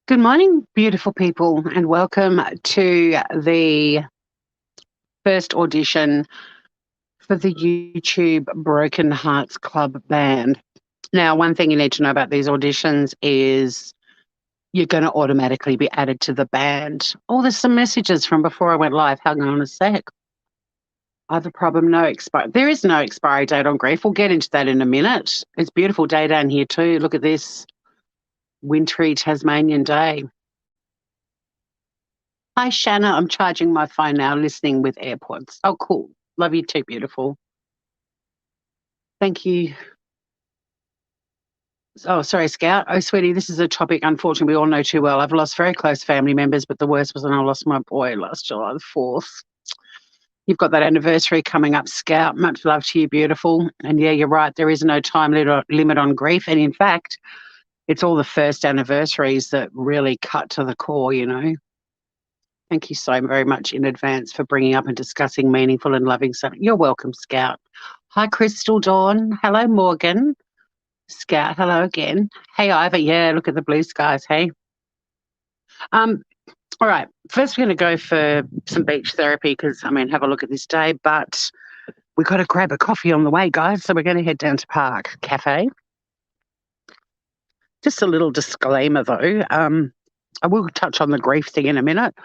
Good morning, beautiful people, and welcome to the first audition for the YouTube Broken Hearts Club band. Now, one thing you need to know about these auditions is you're going to automatically be added to the band. Oh, there's some messages from before I went live. Hang on a sec. I have a problem. There is no expiry date on grief. We'll get into that in a minute. It's a beautiful day down here too. Look at this wintry Tasmanian day. Hi, Shanna. I'm charging my phone now, listening with AirPods. Oh, cool. Love you too, beautiful. Thank you. Oh, sorry, Scout. Oh, sweetie, this is a topic, unfortunately, we all know too well. I've lost very close family members, but the worst was when I lost my boy last July the 4th. You've got that anniversary coming up, Scout. Much love to you, beautiful. And yeah, you're right. There is no time limit on grief. And in fact, it's all the first anniversaries that really cut to the core, you know. Thank you so very much in advance for bringing up and discussing meaningful and loving something. You're welcome, Scout. Hi, Crystal Dawn. Hello, Morgan. Scout, hello again. Hey, Ivor. Yeah, look at the blue skies, hey? All right. First, we're going to go for some beach therapy because, have a look at this day, but we've got to grab a coffee on the way, guys. So we're going to head down to Park Cafe. Just a little disclaimer, though. I will touch on the grief thing in a minute.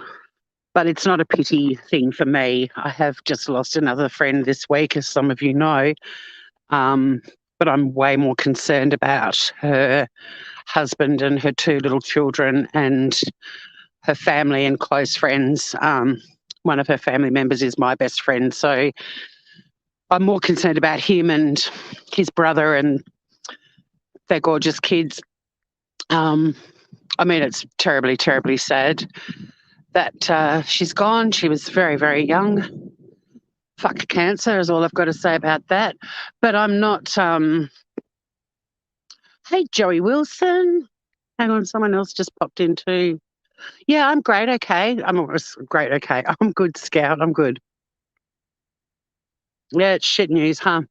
But it's not a pity thing for me. I have just lost another friend this week, as some of you know. But I'm way more concerned about her husband and her two little children and her family and close friends. One of her family members is my best friend. So I'm more concerned about him and his brother and their gorgeous kids. It's terribly, terribly sad that she's gone. She was very, very young. Fuck cancer is all I've got to say about that. But I'm not... Hey, Joey Wilson. Hang on, someone else just popped in too. Yeah, I'm great, okay. I'm great, okay. I'm good, Scout. I'm good. Yeah, it's shit news, huh?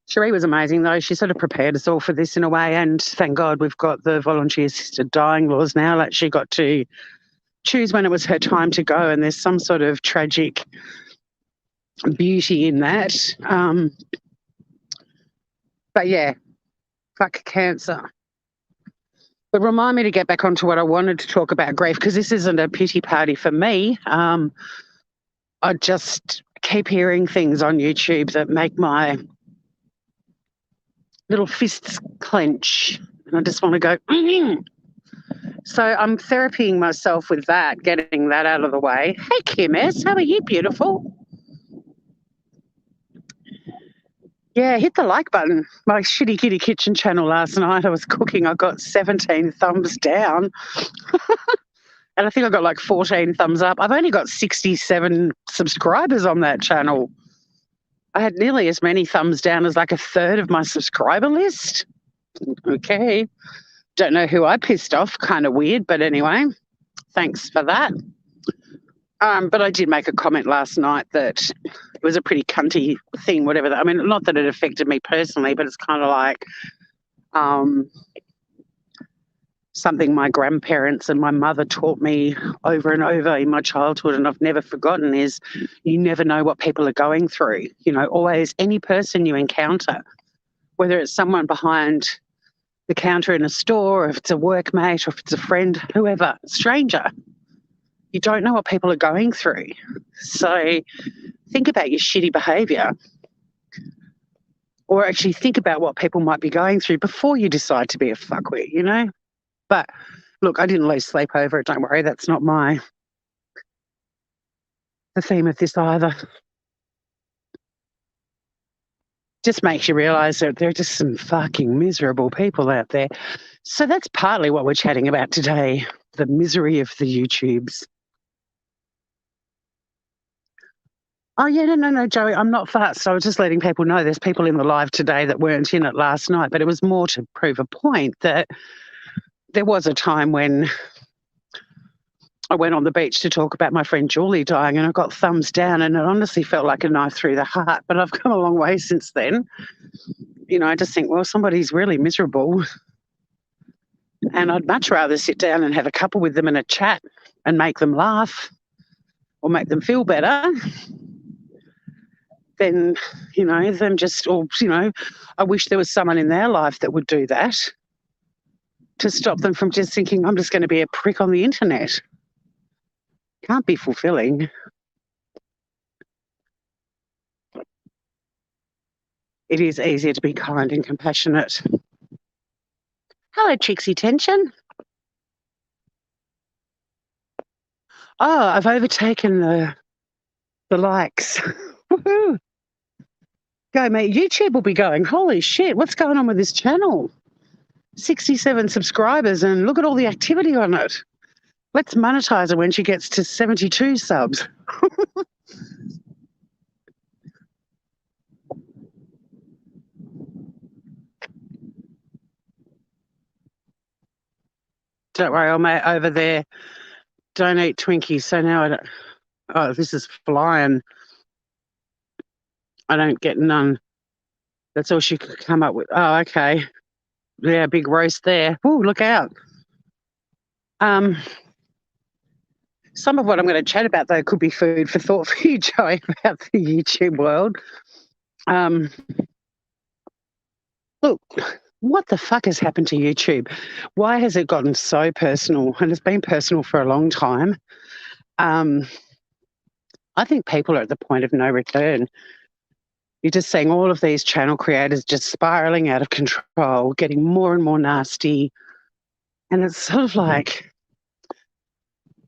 Cherie was amazing, though. She sort of prepared us all for this in a way, and thank God we've got the voluntary assisted dying laws now. Like, she got to choose when it was her time to go, and there's some sort of tragic beauty in that. But yeah, fuck cancer. But remind me to get back onto what I wanted to talk about, grief, because this isn't a pity party for me. I just keep hearing things on YouTube that make my little fists clench, and I just want to go, So I'm therapying myself with that, getting that out of the way. Hey, Kim S., how are you, beautiful? Yeah, hit the like button. My shitty kitty kitchen channel last night, I was cooking. I got 17 thumbs down. And I think I got like 14 thumbs up. I've only got 67 subscribers on that channel. I had nearly as many thumbs down as like a third of my subscriber list. Okay. Don't know who I pissed off. Kind of weird, but anyway, thanks for that. But I did make a comment last night that it was a pretty cunty thing, whatever. Not that it affected me personally, but it's kind of like something my grandparents and my mother taught me over and over in my childhood, and I've never forgotten, is you never know what people are going through. You know, always, any person you encounter, whether it's someone behind the counter in a store, or if it's a workmate, or if it's a friend, whoever, stranger, you don't know what people are going through. So think about your shitty behaviour, or actually think about what people might be going through before you decide to be a fuckwit, you know? But look, I didn't lose sleep over it. Don't worry, that's not the theme of this either. Just makes you realise that there are just some fucking miserable people out there. So that's partly what we're chatting about today, the misery of the YouTubes. Oh, yeah, no, Joey, I'm not fussed. I was just letting people know there's people in the live today that weren't in it last night, but it was more to prove a point that there was a time when I went on the beach to talk about my friend Julie dying, and I got thumbs down, and it honestly felt like a knife through the heart. But I've come a long way since then. You know, I just think, well, somebody's really miserable. And I'd much rather sit down and have a couple with them in a chat and make them laugh or make them feel better than, them just, or, I wish there was someone in their life that would do that to stop them from just thinking, I'm just going to be a prick on the internet. Can't be fulfilling. It is easier to be kind and compassionate. Hello, Trixie Tension. Oh, I've overtaken the likes. Woohoo. Go, mate. YouTube will be going, holy shit, what's going on with this channel? 67 subscribers and look at all the activity on it. Let's monetize her when she gets to 72 subs. Don't worry, I'll mate over there. Don't eat Twinkies. So now I don't. Oh, this is flying. I don't get none. That's all she could come up with. Oh, okay. Yeah, big roast there. Oh, look out. Some of what I'm going to chat about, though, could be food for thought for you, Joey, about the YouTube world. Look, what the fuck has happened to YouTube? Why has it gotten so personal? And it's been personal for a long time. I think people are at the point of no return. You're just seeing all of these channel creators just spiraling out of control, getting more and more nasty. And it's sort of like,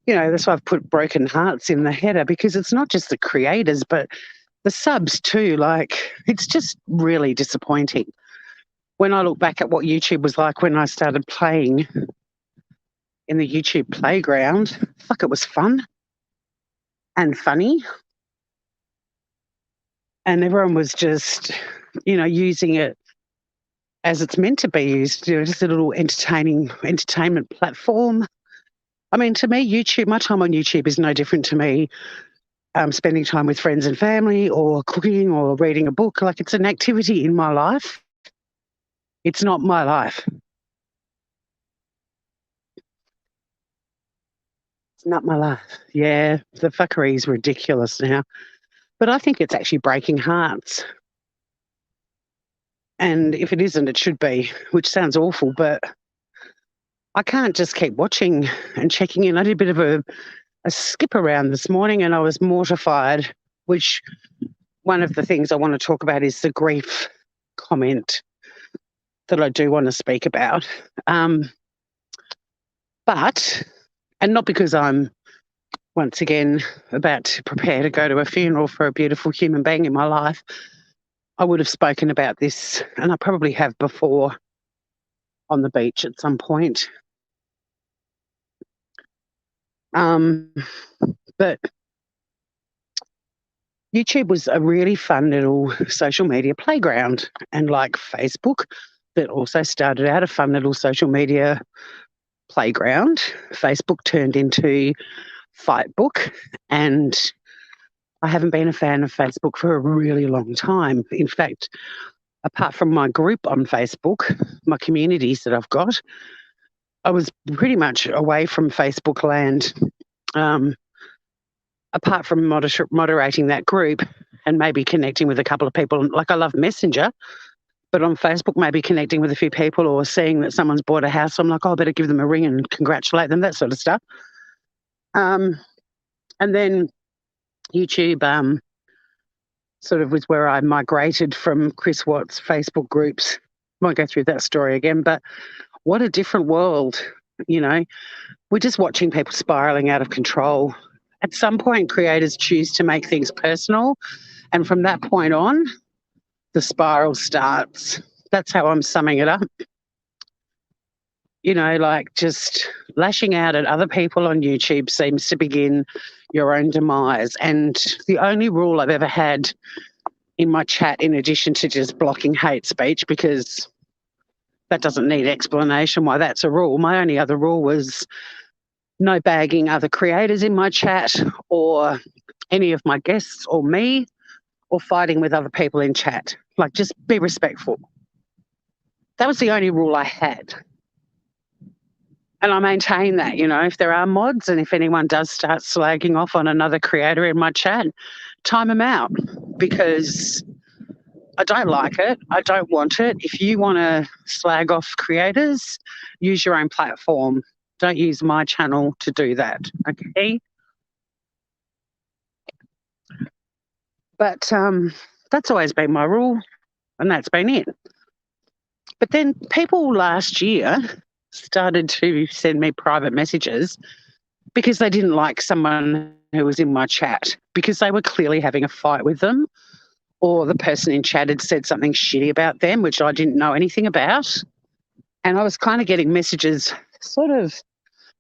that's why I've put broken hearts in the header, because it's not just the creators, but the subs too. Like, it's just really disappointing. When I look back at what YouTube was like when I started playing in the YouTube playground, fuck, it was fun and funny. And everyone was just, using it as it's meant to be used, just a little entertainment platform. I mean, to me, YouTube, my time on YouTube is no different to me spending time with friends and family or cooking or reading a book. Like, it's an activity in my life. It's not my life. It's not my life. Yeah, the fuckery is ridiculous now. But I think it's actually breaking hearts. And if it isn't, it should be, which sounds awful, but I can't just keep watching and checking in. I did a bit of a skip around this morning and I was mortified, which one of the things I want to talk about is the grief comment that I do want to speak about. But, and not because I'm once again about to prepare to go to a funeral for a beautiful human being in my life, I would have spoken about this, and I probably have before on the beach at some point. But YouTube was a really fun little social media playground, and like Facebook, that also started out a fun little social media playground. Facebook turned into Fightbook, and I haven't been a fan of Facebook for a really long time. In fact, apart from my group on Facebook, my communities that I've got, I was pretty much away from Facebook land, apart from moderating that group and maybe connecting with a couple of people. Like, I love Messenger, but on Facebook, maybe connecting with a few people or seeing that someone's bought a house, I'm like, oh, I better give them a ring and congratulate them, that sort of stuff. And then YouTube sort of was where I migrated from Chris Watts' Facebook groups. Won't go through that story again, but what a different world, We're just watching people spiraling out of control. At some point, creators choose to make things personal, and from that point on, the spiral starts. That's how I'm summing it up. Like, just lashing out at other people on YouTube seems to begin your own demise. And the only rule I've ever had in my chat, in addition to just blocking hate speech, because that doesn't need explanation why that's a rule, my only other rule was no bagging other creators in my chat or any of my guests or me, or fighting with other people in chat. Like, just be respectful. That was the only rule I had. And I maintain that, if there are mods and if anyone does start slagging off on another creator in my chat, time them out, because I don't like it. I don't want it. If you want to slag off creators, use your own platform. Don't use my channel to do that. Okay. But that's always been my rule, and that's been it. But then people last year started to send me private messages because they didn't like someone who was in my chat, because they were clearly having a fight with them, or the person in chat had said something shitty about them, which I didn't know anything about. And I was kind of getting messages sort of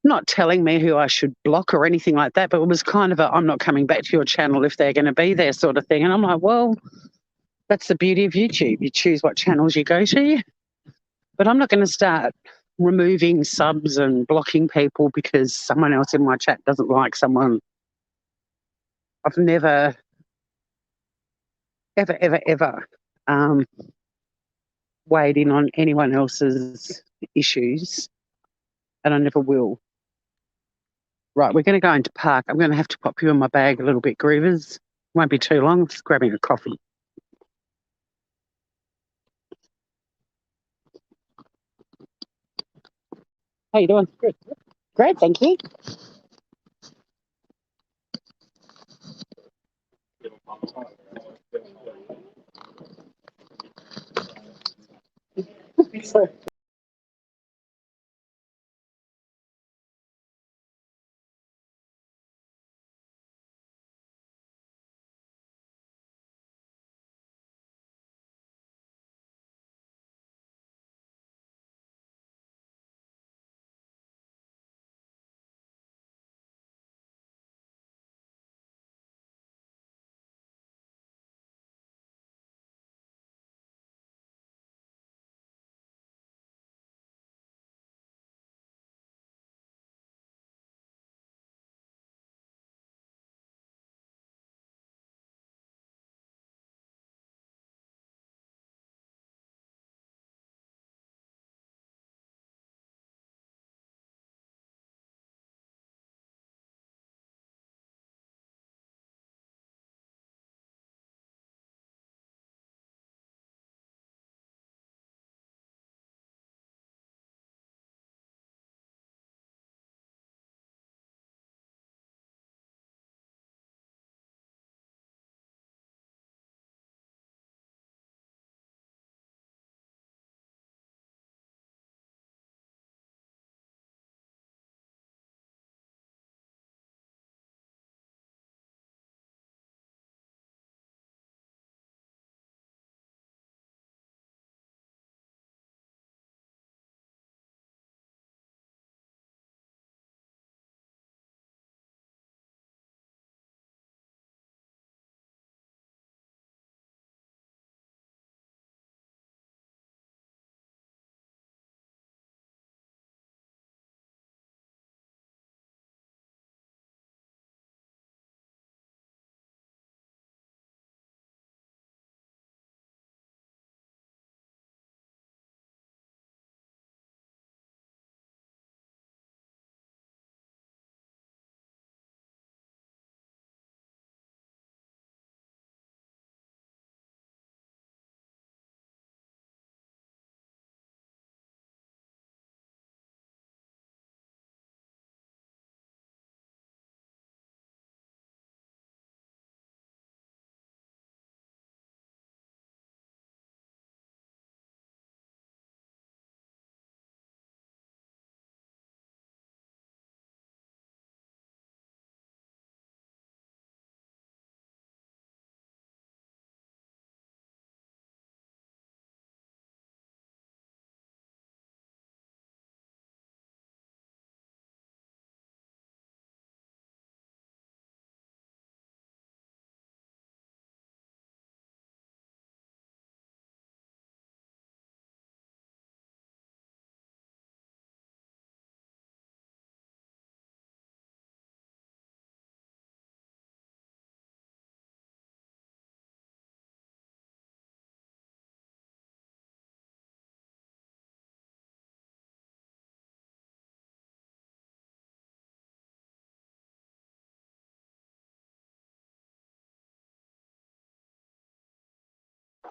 not telling me who I should block or anything like that, but it was kind of a, I'm not coming back to your channel if they're going to be there sort of thing. And I'm like, well, that's the beauty of YouTube. You choose what channels you go to. But I'm not going to start removing subs and blocking people because someone else in my chat doesn't like someone. I've never, ever weighed in on anyone else's issues, and I never will. Right, we're going to go into park. I'm going to have to pop you in my bag a little bit, Grievers. Won't be too long. Just grabbing a coffee. How you doing? Good. Great, thank you.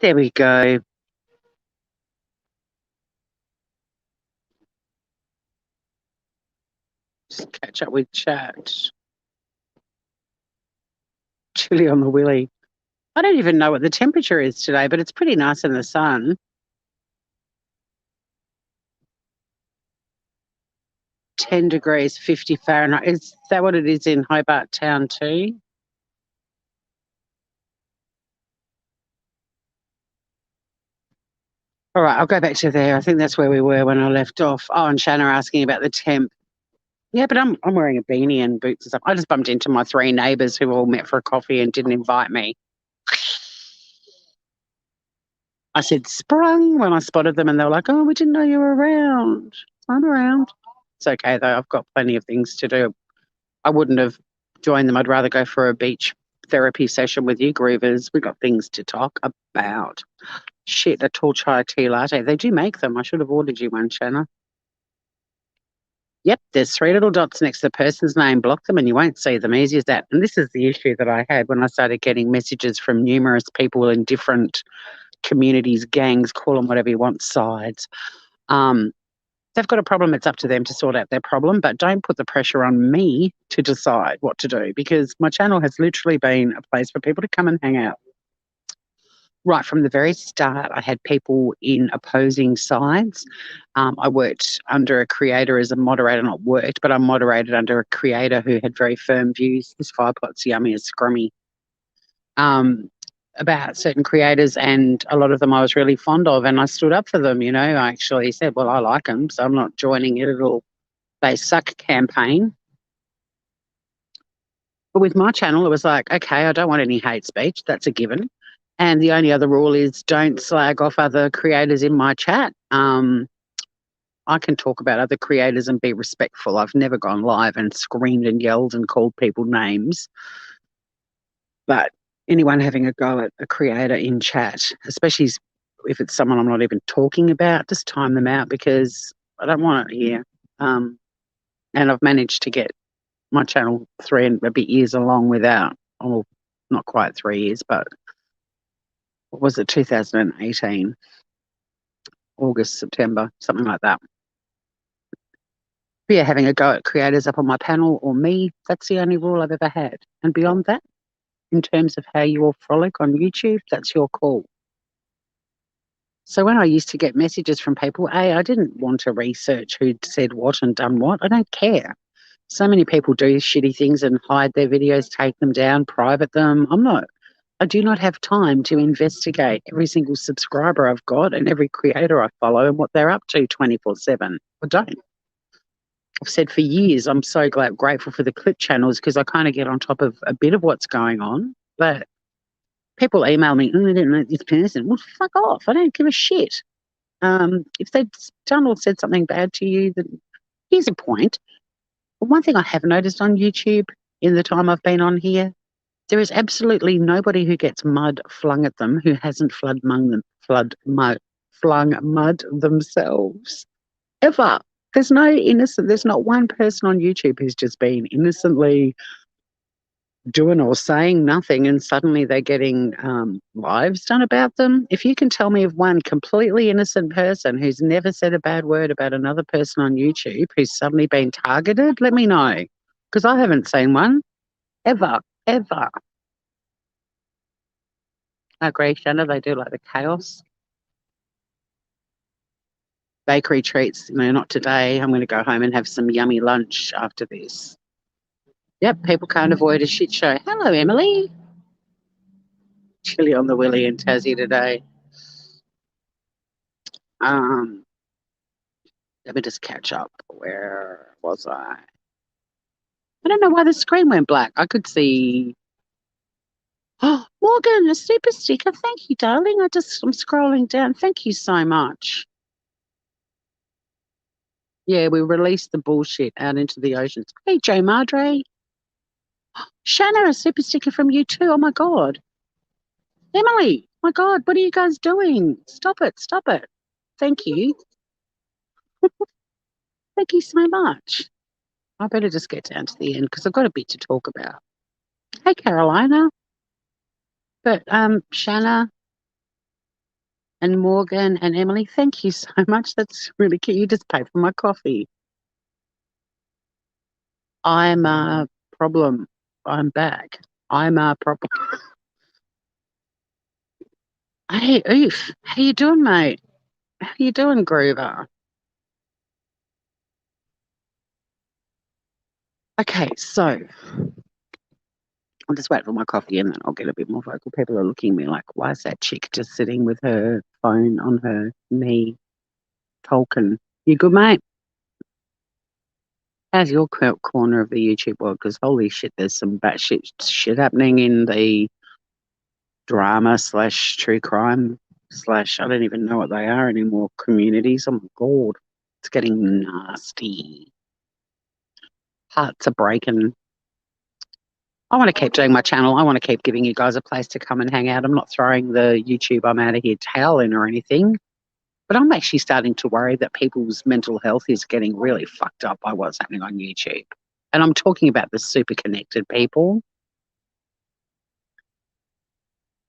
There we go. Just catch up with chat. Chilly on the willy. I don't even know what the temperature is today, but it's pretty nice in the sun. 10 degrees, 50 Fahrenheit. Is that what it is in Hobart Town too? All right, I'll go back to there. I think that's where we were when I left off. Oh, and Shanna asking about the temp. Yeah, but I'm wearing a beanie and boots and stuff. I just bumped into my 3 neighbours who all met for a coffee and didn't invite me. I said sprung when I spotted them, and they were like, "Oh, we didn't know you were around." I'm around. It's okay though. I've got plenty of things to do. I wouldn't have joined them. I'd rather go for a beach therapy session with you grievers. We've got things to talk about. Shit, a tall chai tea latte. They do make them. I should have ordered you one, Shanna. Yep, there's 3 little dots next to the person's name. Block them and you won't see them. Easy as that. And this is the issue that I had when I started getting messages from numerous people in different communities, gangs, call them whatever you want, sides. They've got a problem. It's up to them to sort out their problem, but don't put the pressure on me to decide what to do, because my channel has literally been a place for people to come and hang out. Right from the very start, I had people in opposing sides. I worked under a creator as a moderator, not worked, but I moderated under a creator who had very firm views. This fire pot's yummy as scrummy. About certain creators, and a lot of them I was really fond of, and I stood up for them. I actually said, well, I like them, so I'm not joining a little they suck campaign. But with my channel, it was like, okay, I don't want any hate speech. That's a given. And the only other rule is don't slag off other creators in my chat. I can talk about other creators and be respectful. I've never gone live and screamed and yelled and called people names. But anyone having a go at a creator in chat, especially if it's someone I'm not even talking about, just time them out, because I don't want it here. And I've managed to get my channel 3 and a bit years along without, oh, not quite 3 years, but what was it, 2018, August, September, something like that. But yeah, having a go at creators up on my panel or me, that's the only rule I've ever had. And beyond that, in terms of how you all frolic on YouTube, that's your call. So when I used to get messages from people, I didn't want to research who'd said what and done what. I don't care. So many people do shitty things and hide their videos, take them down, private them. I do not have time to investigate every single subscriber I've got and every creator I follow and what they're up to 24/7. I don't. I've said for years, I'm so grateful for the clip channels, because I kind of get on top of a bit of what's going on. But people email me, I didn't know this person. Well, fuck off. I don't give a shit. If they've done or said something bad to you, then here's a point. One thing I have noticed on YouTube in the time I've been on here, there is absolutely nobody who gets mud flung at them who hasn't flung mud themselves. Ever. There's not one person on YouTube who's just been innocently doing or saying nothing and suddenly they're getting lives done about them. If you can tell me of one completely innocent person who's never said a bad word about another person on YouTube who's suddenly been targeted, let me know, because I haven't seen one. Ever. I agree, Shanna, they do like the chaos. Bakery treats, not today. I'm going to go home and have some yummy lunch after this. Yep, people can't avoid a shit show. Hello, Emily. Chilly on the willy in Tassie today. Let me just catch up. Where was I? I don't know why the screen went black. I could see. Oh, Morgan, a super sticker. Thank you, darling. I'm scrolling down. Thank you so much. Yeah, we released the bullshit out into the oceans. Hey, Joe Madre. Shanna, a super sticker from you too. Oh my God. Emily, my God, what are you guys doing? Stop it. Thank you. Thank you so much. I better just get down to the end because I've got a bit to talk about. Hey, Carolina. But Shanna, And Morgan and Emily, thank you so much. That's really cute. You just paid for my coffee. I'm a problem. I'm back. I'm a problem. Hey, Oof. How you doing, mate? How you doing, Groover? Okay, so I'll just wait for my coffee and then I'll get a bit more vocal. People are looking at me like, why is that chick just sitting with her phone on her knee, talking? You good, mate? How's your corner of the YouTube world? Because holy shit, there's some batshit shit happening in the drama slash true crime slash, I don't even know what they are anymore, communities. Oh my God, it's getting nasty. Hearts are breaking. I want to keep doing my channel. I want to keep giving you guys a place to come and hang out. I'm not throwing the YouTube I'm out of here towel in or anything, but I'm actually starting to worry that people's mental health is getting really fucked up by what's happening on YouTube. And I'm talking about the super connected people.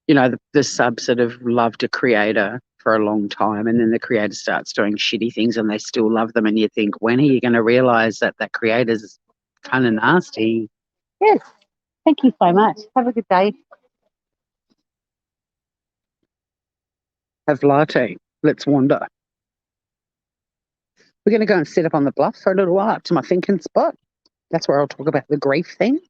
You know, the subs that have loved a creator for a long time, and then the creator starts doing shitty things and they still love them. And you think, when are you going to realize that that creator's kind of nasty? Yes. Thank you so much. Have a good day. Have latte. Let's wander. We're going to go and sit up on the bluff for a little while up to my thinking spot. That's where I'll talk about the grief thing.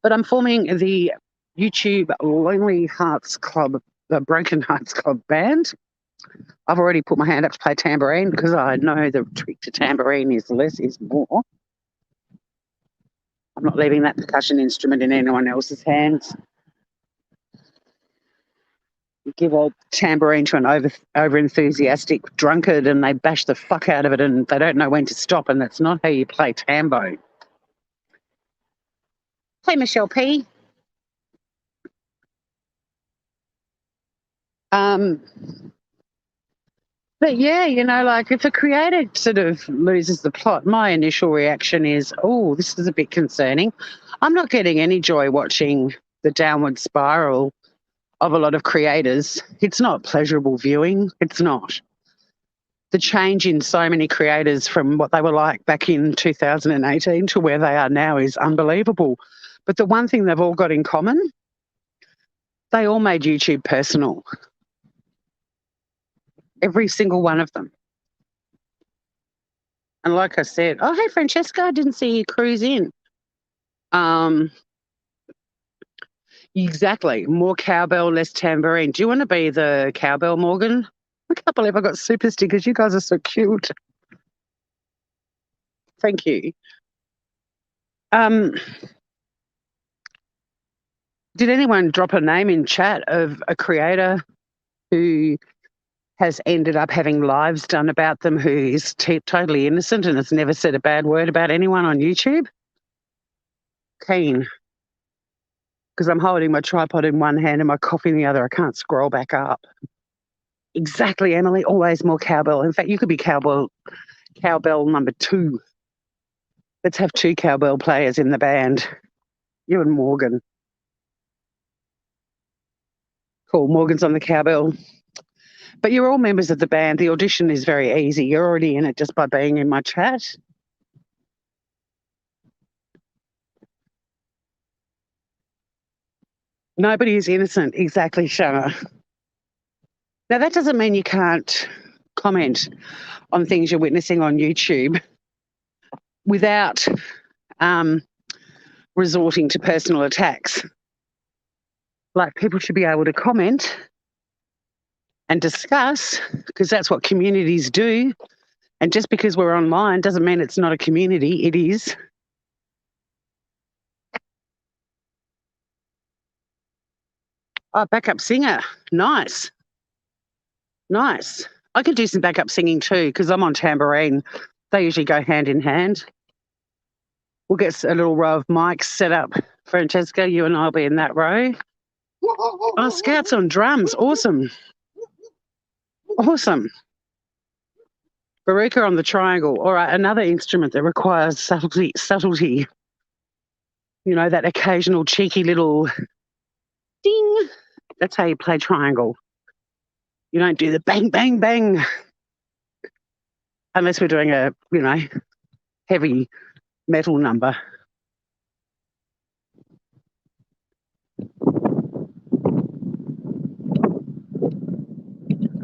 But I'm forming the YouTube Lonely Hearts Club, the Broken Hearts Club band. I've already put my hand up to play tambourine because I know the trick to tambourine is less is more. I'm not leaving that percussion instrument in anyone else's hands. You give a tambourine to an over enthusiastic drunkard and they bash the fuck out of it and they don't know when to stop, and that's not how you play tambo. Hey, Michelle P. But yeah, you know, like if a creator sort of loses the plot, my initial reaction is, oh, this is a bit concerning. I'm not getting any joy watching the downward spiral of a lot of creators. It's not pleasurable viewing. It's not. The change in so many creators from what they were like back in 2018 to where they are now is unbelievable. But the one thing they've all got in common, they all made YouTube personal. Every single one of them. And like I said, oh, hey, Francesca, I didn't see you cruise in. Exactly. More cowbell, less tambourine. Do you want to be the cowbell, Morgan? I can't believe I got super stickers. You guys are so cute. Thank you. Did anyone drop a name in chat of a creator who has ended up having lives done about them who is totally innocent and has never said a bad word about anyone on YouTube? Keen. Because I'm holding my tripod in one hand and my coffee in the other. I can't scroll back up. Exactly, Emily. Always more cowbell. In fact, you could be cowbell number 2. Let's have 2 cowbell players in the band. You and Morgan. Cool. Morgan's on the cowbell. But you're all members of the band. The audition is very easy. You're already in it just by being in my chat. Nobody is innocent. Exactly, Shanna. Now, that doesn't mean you can't comment on things you're witnessing on YouTube without resorting to personal attacks. Like, people should be able to comment and discuss, because that's what communities do. And just because we're online doesn't mean it's not a community. It is. Oh, backup singer. Nice. Nice. I could do some backup singing too because I'm on tambourine. They usually go hand in hand. We'll get a little row of mics set up. Francesca, you and I will be in that row. Oh, Scouts on drums. Awesome. Awesome. Baruka on the triangle. All right, another instrument that requires subtlety. You know, that occasional cheeky little ding. That's how you play triangle. You don't do the bang, bang, bang. Unless we're doing a, heavy metal number.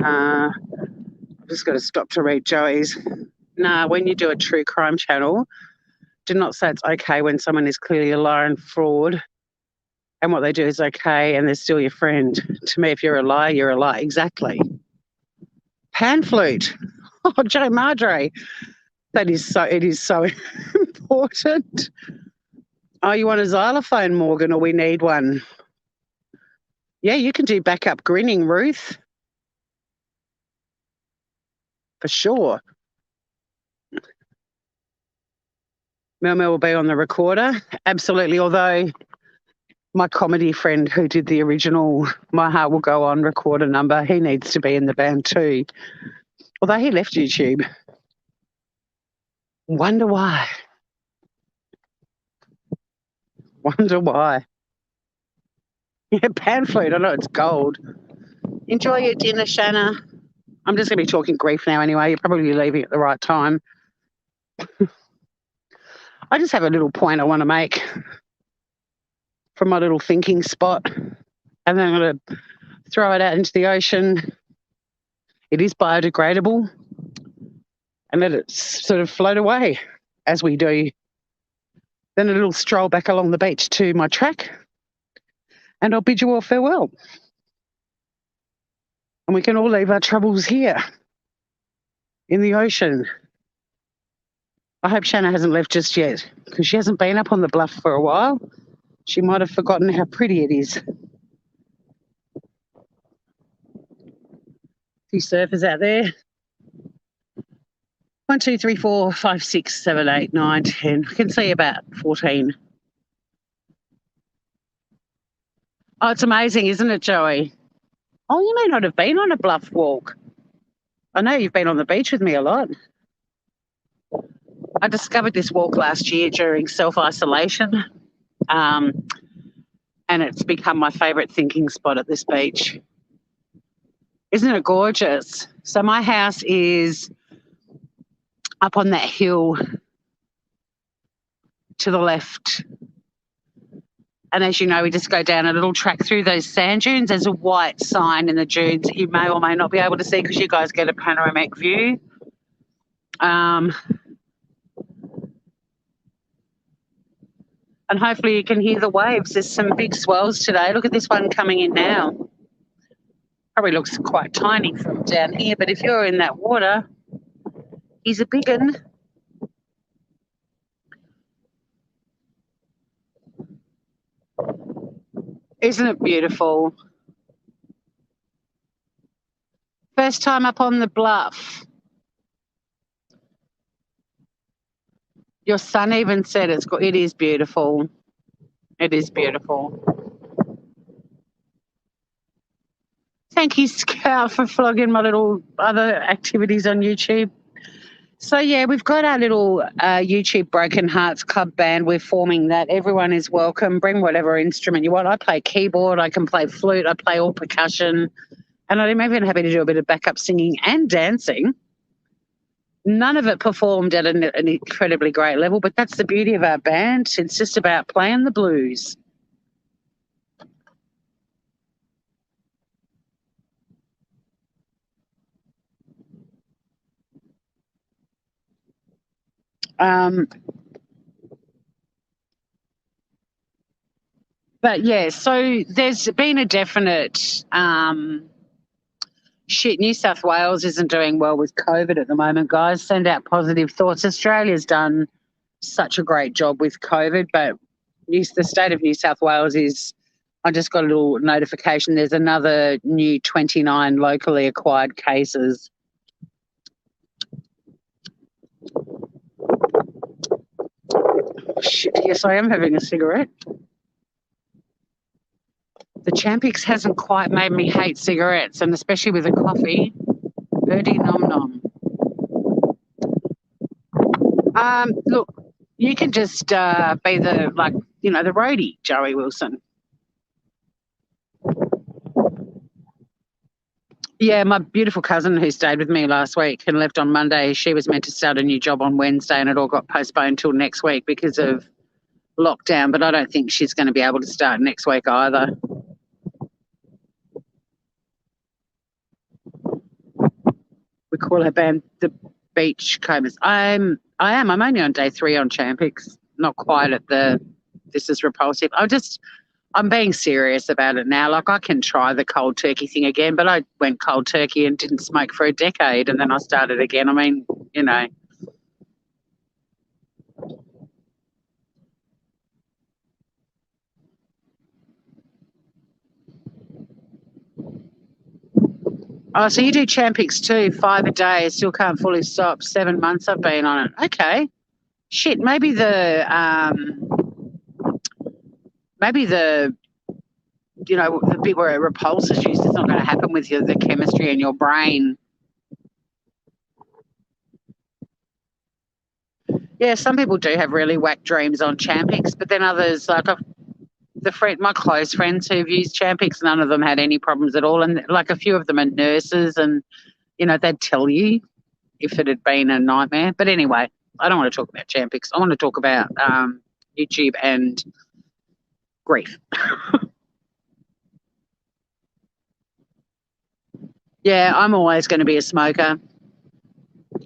I've just got to stop to read Joey's. Nah, when you do a true crime channel, do not say it's okay when someone is clearly a liar and fraud and what they do is okay and they're still your friend. To me, if you're a liar, you're a liar. Exactly. Pan flute. Oh, Joe Madre. It is so important. Oh, you want a xylophone, Morgan, or we need one? Yeah, you can do backup grinning, Ruth. For sure. Mel will be on the recorder. Absolutely. Although my comedy friend who did the original My Heart Will Go On recorder number, he needs to be in the band too. Although he left YouTube. Wonder why. Wonder why. Yeah, pan flute. I know it's gold. Enjoy your dinner, Shanna. I'm just going to be talking grief now anyway. You're probably leaving at the right time. I just have a little point I want to make from my little thinking spot, and then I'm going to throw it out into the ocean. It is biodegradable, and let it sort of float away as we do. Then a little stroll back along the beach to my track, and I'll bid you all farewell. And we can all leave our troubles here in the ocean. I hope Shanna hasn't left just yet because she hasn't been up on the bluff for a while. She might have forgotten how pretty it is. A few surfers out there. 1, 2, 3, 4, 5, 6, 7, 8, 9, 10. I can see about 14. Oh, it's amazing, isn't it, Joey? Oh, you may not have been on a bluff walk. I know you've been on the beach with me a lot. I discovered this walk last year during self-isolation, and it's become my favourite thinking spot at this beach. Isn't it gorgeous? So my house is up on that hill to the left. And as you know, we just go down a little track through those sand dunes. There's a white sign in the dunes that you may or may not be able to see because you guys get a panoramic view. And hopefully you can hear the waves. There's some big swells today. Look at this one coming in now. Probably looks quite tiny from down here, but if you're in that water, he's a big one. Isn't it beautiful? First time up on the bluff. Your son even said it is beautiful. It is beautiful. Thank you, Scout, for flogging my little other activities on YouTube. So, yeah, we've got our little YouTube Broken Hearts Club band. We're forming that. Everyone is welcome. Bring whatever instrument you want. I play keyboard. I can play flute. I play all percussion. And I'm even happy to do a bit of backup singing and dancing. None of it performed at an incredibly great level, but that's the beauty of our band. It's just about playing the blues. But yeah, so there's been a definite New South Wales isn't doing well with COVID at the moment, guys. Send out positive thoughts. Australia's done such a great job with COVID, but the state of New South Wales is, I just got a little notification, there's another new 29 locally acquired cases. Shit, yes, I am having a cigarette. The Champix hasn't quite made me hate cigarettes, and especially with a coffee. Birdie nom nom. Look, you can just be the roadie, Joey Wilson. Yeah, my beautiful cousin who stayed with me last week and left on Monday, she was meant to start a new job on Wednesday and it all got postponed till next week because of lockdown, but I don't think she's going to be able to start next week either. We call her band the Beachcombers. I am. I'm only on day 3 on Champix, not quite at the this is repulsive. I'm being serious about it now. Like, I can try the cold turkey thing again, but I went cold turkey and didn't smoke for a decade and then I started again. I mean, you know. Oh, so you do Champix too, 5 a day, still can't fully stop. 7 months I've been on it. Okay. Shit, maybe the the bit where it repulses you, it's not going to happen with the chemistry in your brain. Yeah, some people do have really whack dreams on Champix, but then others, like my close friends who've used Champix, none of them had any problems at all. And like a few of them are nurses and, they'd tell you if it had been a nightmare. But anyway, I don't want to talk about Champix. I want to talk about YouTube and grief. Yeah, I'm always going to be a smoker.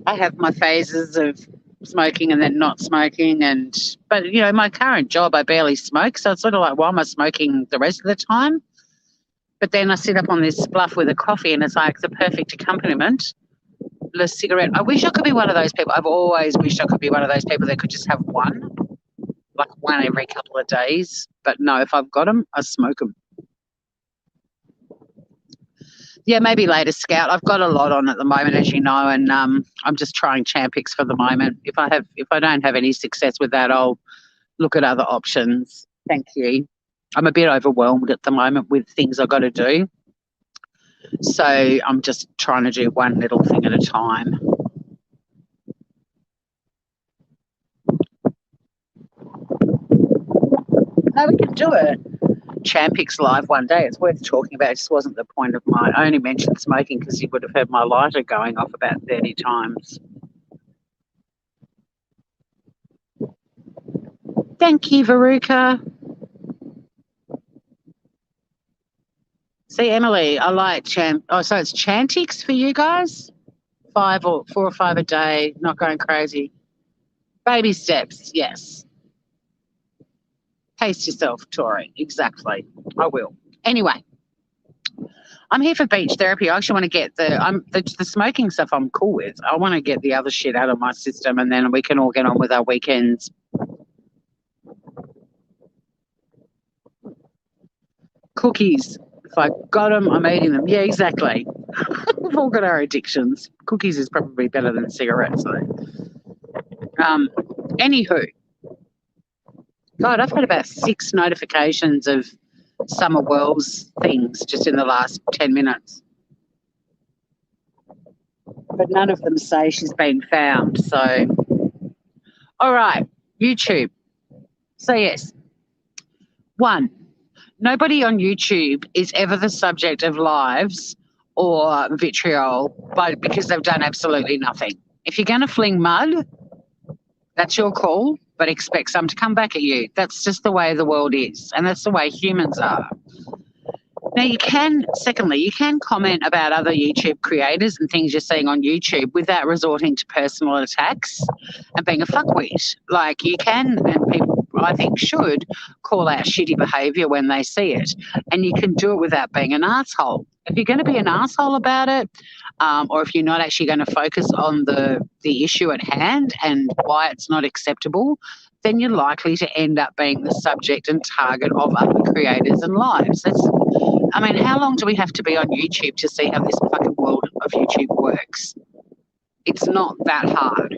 I have my phases of smoking and then not smoking, but my current job I barely smoke, so it's sort of like, why am I smoking the rest of the time? But then I sit up on this spliff with a coffee and it's like the perfect accompaniment. A cigarette. I wish I could be one of those people. I've always wished I could be one of those people that could just have one, like one every couple of days. But no, if I've got them, I smoke them. Yeah, maybe later, Scout. I've got a lot on at the moment, as you know, and I'm just trying Champix for the moment. If I don't have any success with that, I'll look at other options. Thank you. I'm a bit overwhelmed at the moment with things I've got to do. So I'm just trying to do one little thing at a time. No, we can do it. Champix live one day. It's worth talking about. It just wasn't the point of mine. I only mentioned smoking because you would have heard my lighter going off about 30 times. Thank you, Veruca. See, Emily, I like so it's Chantix for you guys? 4 or 5 a day, not going crazy. Baby steps, yes. Pace yourself, Tori. Exactly. I will. Anyway, I'm here for beach therapy. I actually want to get the smoking stuff I'm cool with. I want to get the other shit out of my system and then we can all get on with our weekends. Cookies. If I got them, I'm eating them. Yeah, exactly. We've all got our addictions. Cookies is probably better than cigarettes, though. Anywho, God, I've had about 6 notifications of Summer Wells things just in the last 10 minutes. But none of them say she's been found. So, all right, YouTube. So, yes. 1, nobody on YouTube is ever the subject of lives or vitriol because they've done absolutely nothing. If you're going to fling mud, that's your call, but expect some to come back at you. That's just the way the world is, and that's the way humans are. Now, you can comment about other YouTube creators and things you're seeing on YouTube without resorting to personal attacks and being a fuckwit. Like, you can, and people, I think, should call out shitty behaviour when they see it, and you can do it without being an asshole. If you're going to be an asshole about it, or if you're not actually going to focus on the issue at hand and why it's not acceptable, then you're likely to end up being the subject and target of other creators and lives. How long do we have to be on YouTube to see how this fucking world of YouTube works? It's not that hard.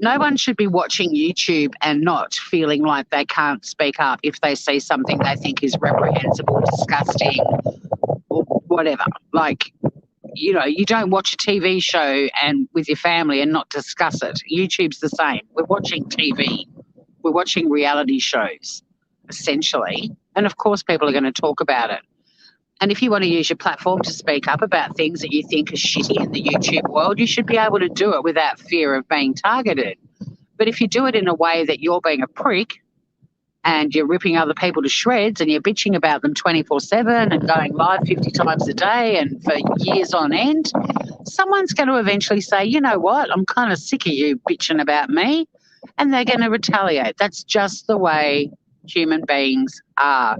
No one should be watching YouTube and not feeling like they can't speak up if they see something they think is reprehensible, disgusting, or whatever. Like, you don't watch a TV show and with your family and not discuss it. YouTube's the same. We're watching TV. We're watching reality shows, essentially. And, of course, people are going to talk about it. And if you want to use your platform to speak up about things that you think are shitty in the YouTube world, you should be able to do it without fear of being targeted. But if you do it in a way that you're being a prick and you're ripping other people to shreds and you're bitching about them 24/7 and going live 50 times a day and for years on end, someone's going to eventually say, you know what, I'm kind of sick of you bitching about me, and they're going to retaliate. That's just the way human beings are.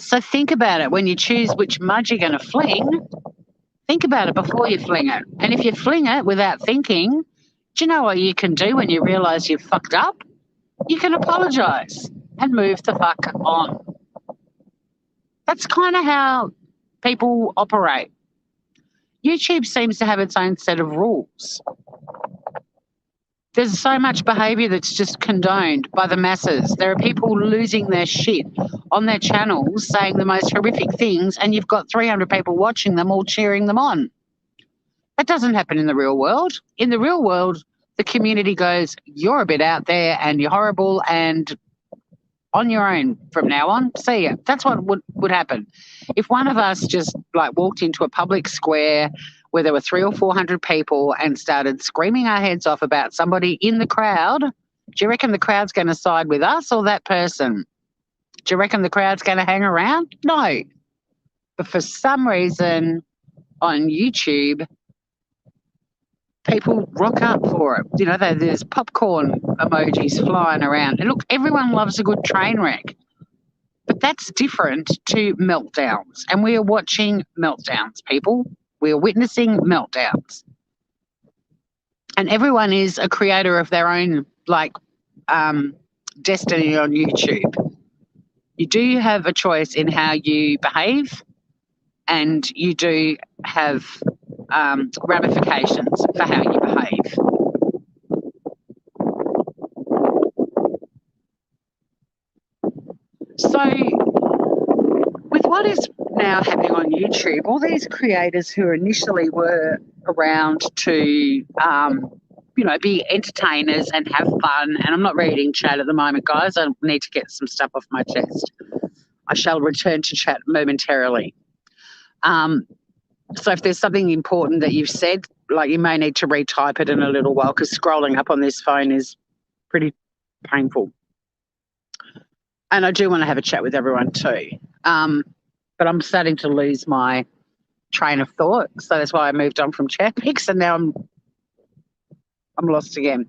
So think about it. When you choose which mud you're going to fling, think about it before you fling it. And if you fling it without thinking, do you know what you can do when you realise you've fucked up? You can apologise and move the fuck on. That's kind of how people operate. YouTube seems to have its own set of rules. There's so much behaviour that's just condoned by the masses. There are people losing their shit on their channels saying the most horrific things, and you've got 300 people watching them all cheering them on. That doesn't happen in the real world. In the real world, the community goes, you're a bit out there and you're horrible and on your own from now on. See ya. That's what would happen. If one of us just walked into a public square where there were 300 or 400 people and started screaming our heads off about somebody in the crowd, do you reckon the crowd's going to side with us or that person? Do you reckon the crowd's going to hang around? No. But for some reason on YouTube, people rock up for it. You know, there's popcorn emojis flying around. And look, everyone loves a good train wreck. But that's different to meltdowns. And we are watching meltdowns, people. We are witnessing meltdowns. And everyone is a creator of their own, destiny on YouTube. You do have a choice in how you behave, and you do have ramifications for how you behave. So with what is now happening on YouTube, all these creators who initially were around to, be entertainers and have fun, and I'm not reading chat at the moment, guys. I need to get some stuff off my chest. I shall return to chat momentarily. So if there's something important that you've said, you may need to retype it in a little while, because scrolling up on this phone is pretty painful. And I do want to have a chat with everyone too. But I'm starting to lose my train of thought. So that's why I moved on from chat pics, and now I'm lost again.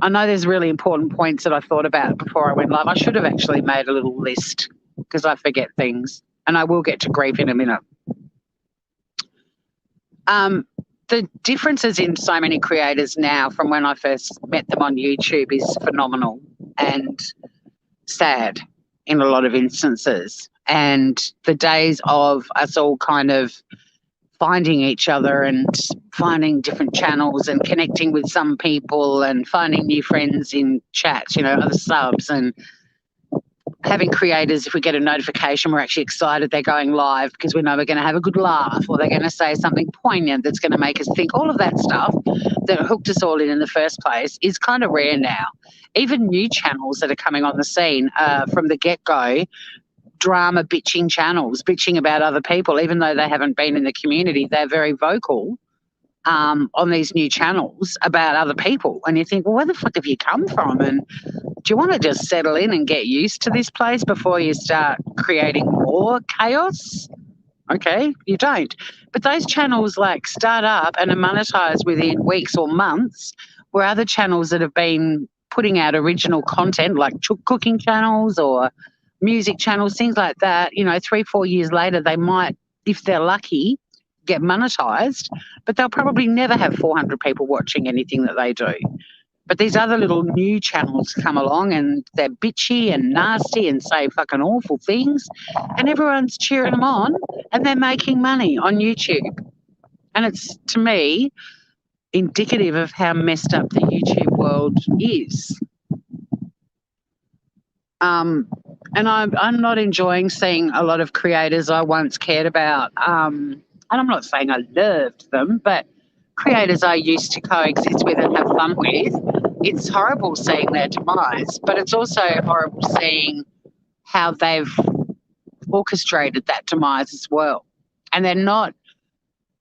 I know there's really important points that I thought about before I went live. I should have actually made a little list, because I forget things, and I will get to grief in a minute. The differences in so many creators now from when I first met them on YouTube is phenomenal and sad in a lot of instances. And the days of us all kind of finding each other and finding different channels and connecting with some people and finding new friends in chats, other subs, and having creators, if we get a notification, we're actually excited they're going live because we know we're going to have a good laugh, or they're going to say something poignant that's going to make us think. All of that stuff that hooked us all in the first place is kind of rare now. Even new channels that are coming on the scene from the get-go, drama bitching channels, bitching about other people, even though they haven't been in the community, they're very vocal on these new channels about other people. And you think, well, where the fuck have you come from? And do you want to just settle in and get used to this place before you start creating more chaos? Okay, you don't. But those channels start up and are monetized within weeks or months, where other channels that have been putting out original content, like cooking channels or music channels, things like that, 3-4 years later, they might, if they're lucky, get monetized, but they'll probably never have 400 people watching anything that they do. But these other little new channels come along and they're bitchy and nasty and say fucking awful things, and everyone's cheering them on, and they're making money on YouTube. And it's, to me, indicative of how messed up the YouTube world is. And I'm not enjoying seeing a lot of creators I once cared about. And I'm not saying I loved them, but creators I used to coexist with and have fun with, it's horrible seeing their demise, but it's also horrible seeing how they've orchestrated that demise as well. And they're not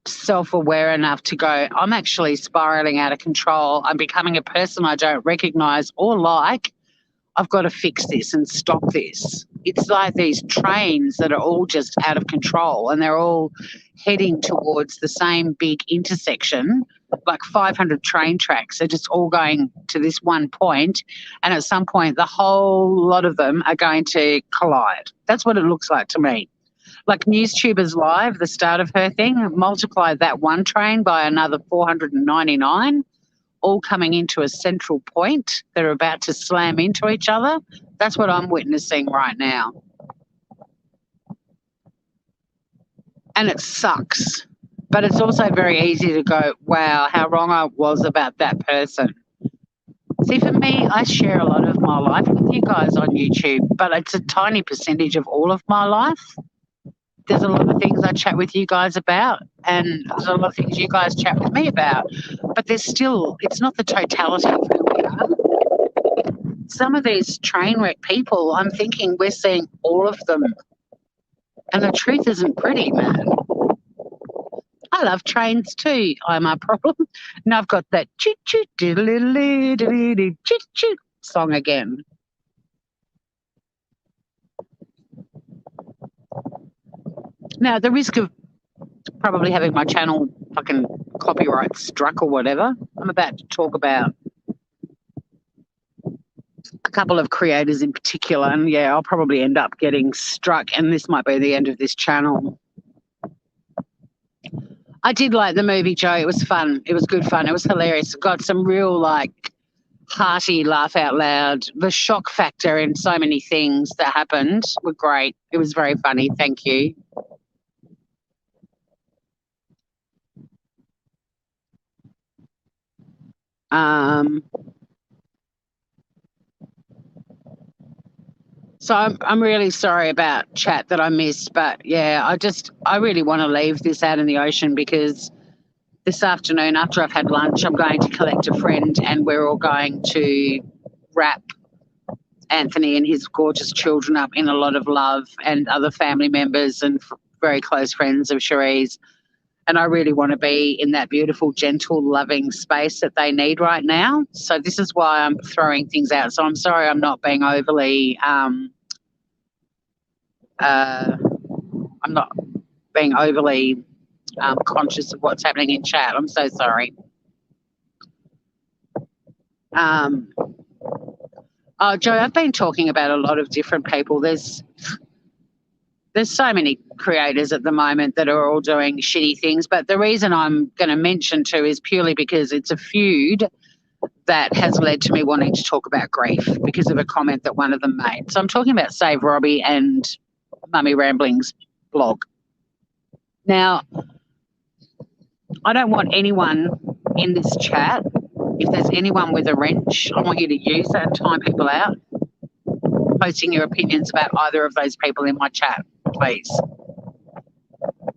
self-aware enough to go, I'm actually spiraling out of control. I'm becoming a person I don't recognise or like. I've got to fix this and stop this. It's like these trains that are all just out of control and they're all heading towards the same big intersection, like 500 train tracks. They're just all going to this one point, and at some point the whole lot of them are going to collide. That's what it looks like to me. Like NewsTubers Live, the start of her thing, multiply that one train by another 499, all coming into a central point that are about to slam into each other. That's what I'm witnessing right now. And it sucks. But it's also very easy to go, wow, how wrong I was about that person. See, for me, I share a lot of my life with you guys on YouTube, but it's a tiny percentage of all of my life. There's a lot of things I chat with you guys about, and there's a lot of things you guys chat with me about. But there's still, it's not the totality of who we are. Some of these train wreck people, I'm thinking we're seeing all of them. And the truth isn't pretty, man. I love trains too. I'm a problem. And I've got that choo-choo, diddle-diddle-diddle-diddle, choo-choo song again. Now, at the risk of probably having my channel fucking copyright struck or whatever, I'm about to talk about a couple of creators in particular, and yeah, I'll probably end up getting struck, and this might be the end of this channel. I did like the movie, Joe. It was fun. It was good fun. It was hilarious. It got some real, like, hearty laugh out loud. The shock factor in so many things that happened were great. It was very funny. Thank you. So I'm really sorry about chat that I missed, but yeah, I really want to leave this out in the ocean because this afternoon after I've had lunch, I'm going to collect a friend and we're all going to wrap Anthony and his gorgeous children up in a lot of love, and other family members and very close friends of Cherie's. And I really want to be in that beautiful, gentle, loving space that they need right now. So this is why I'm throwing things out. So I'm sorry I'm not being overly conscious of what's happening in chat. I'm so sorry. Oh, Joe, I've been talking about a lot of different people. There's so many creators at the moment that are all doing shitty things, but the reason I'm going to mention two is purely because it's a feud that has led to me wanting to talk about grief because of a comment that one of them made. So I'm talking about Save Robbie and Mummy Rambling's blog. Now, I don't want anyone in this chat, if there's anyone with a wrench, I want you to use that and time people out, posting your opinions about either of those people in my chat, please.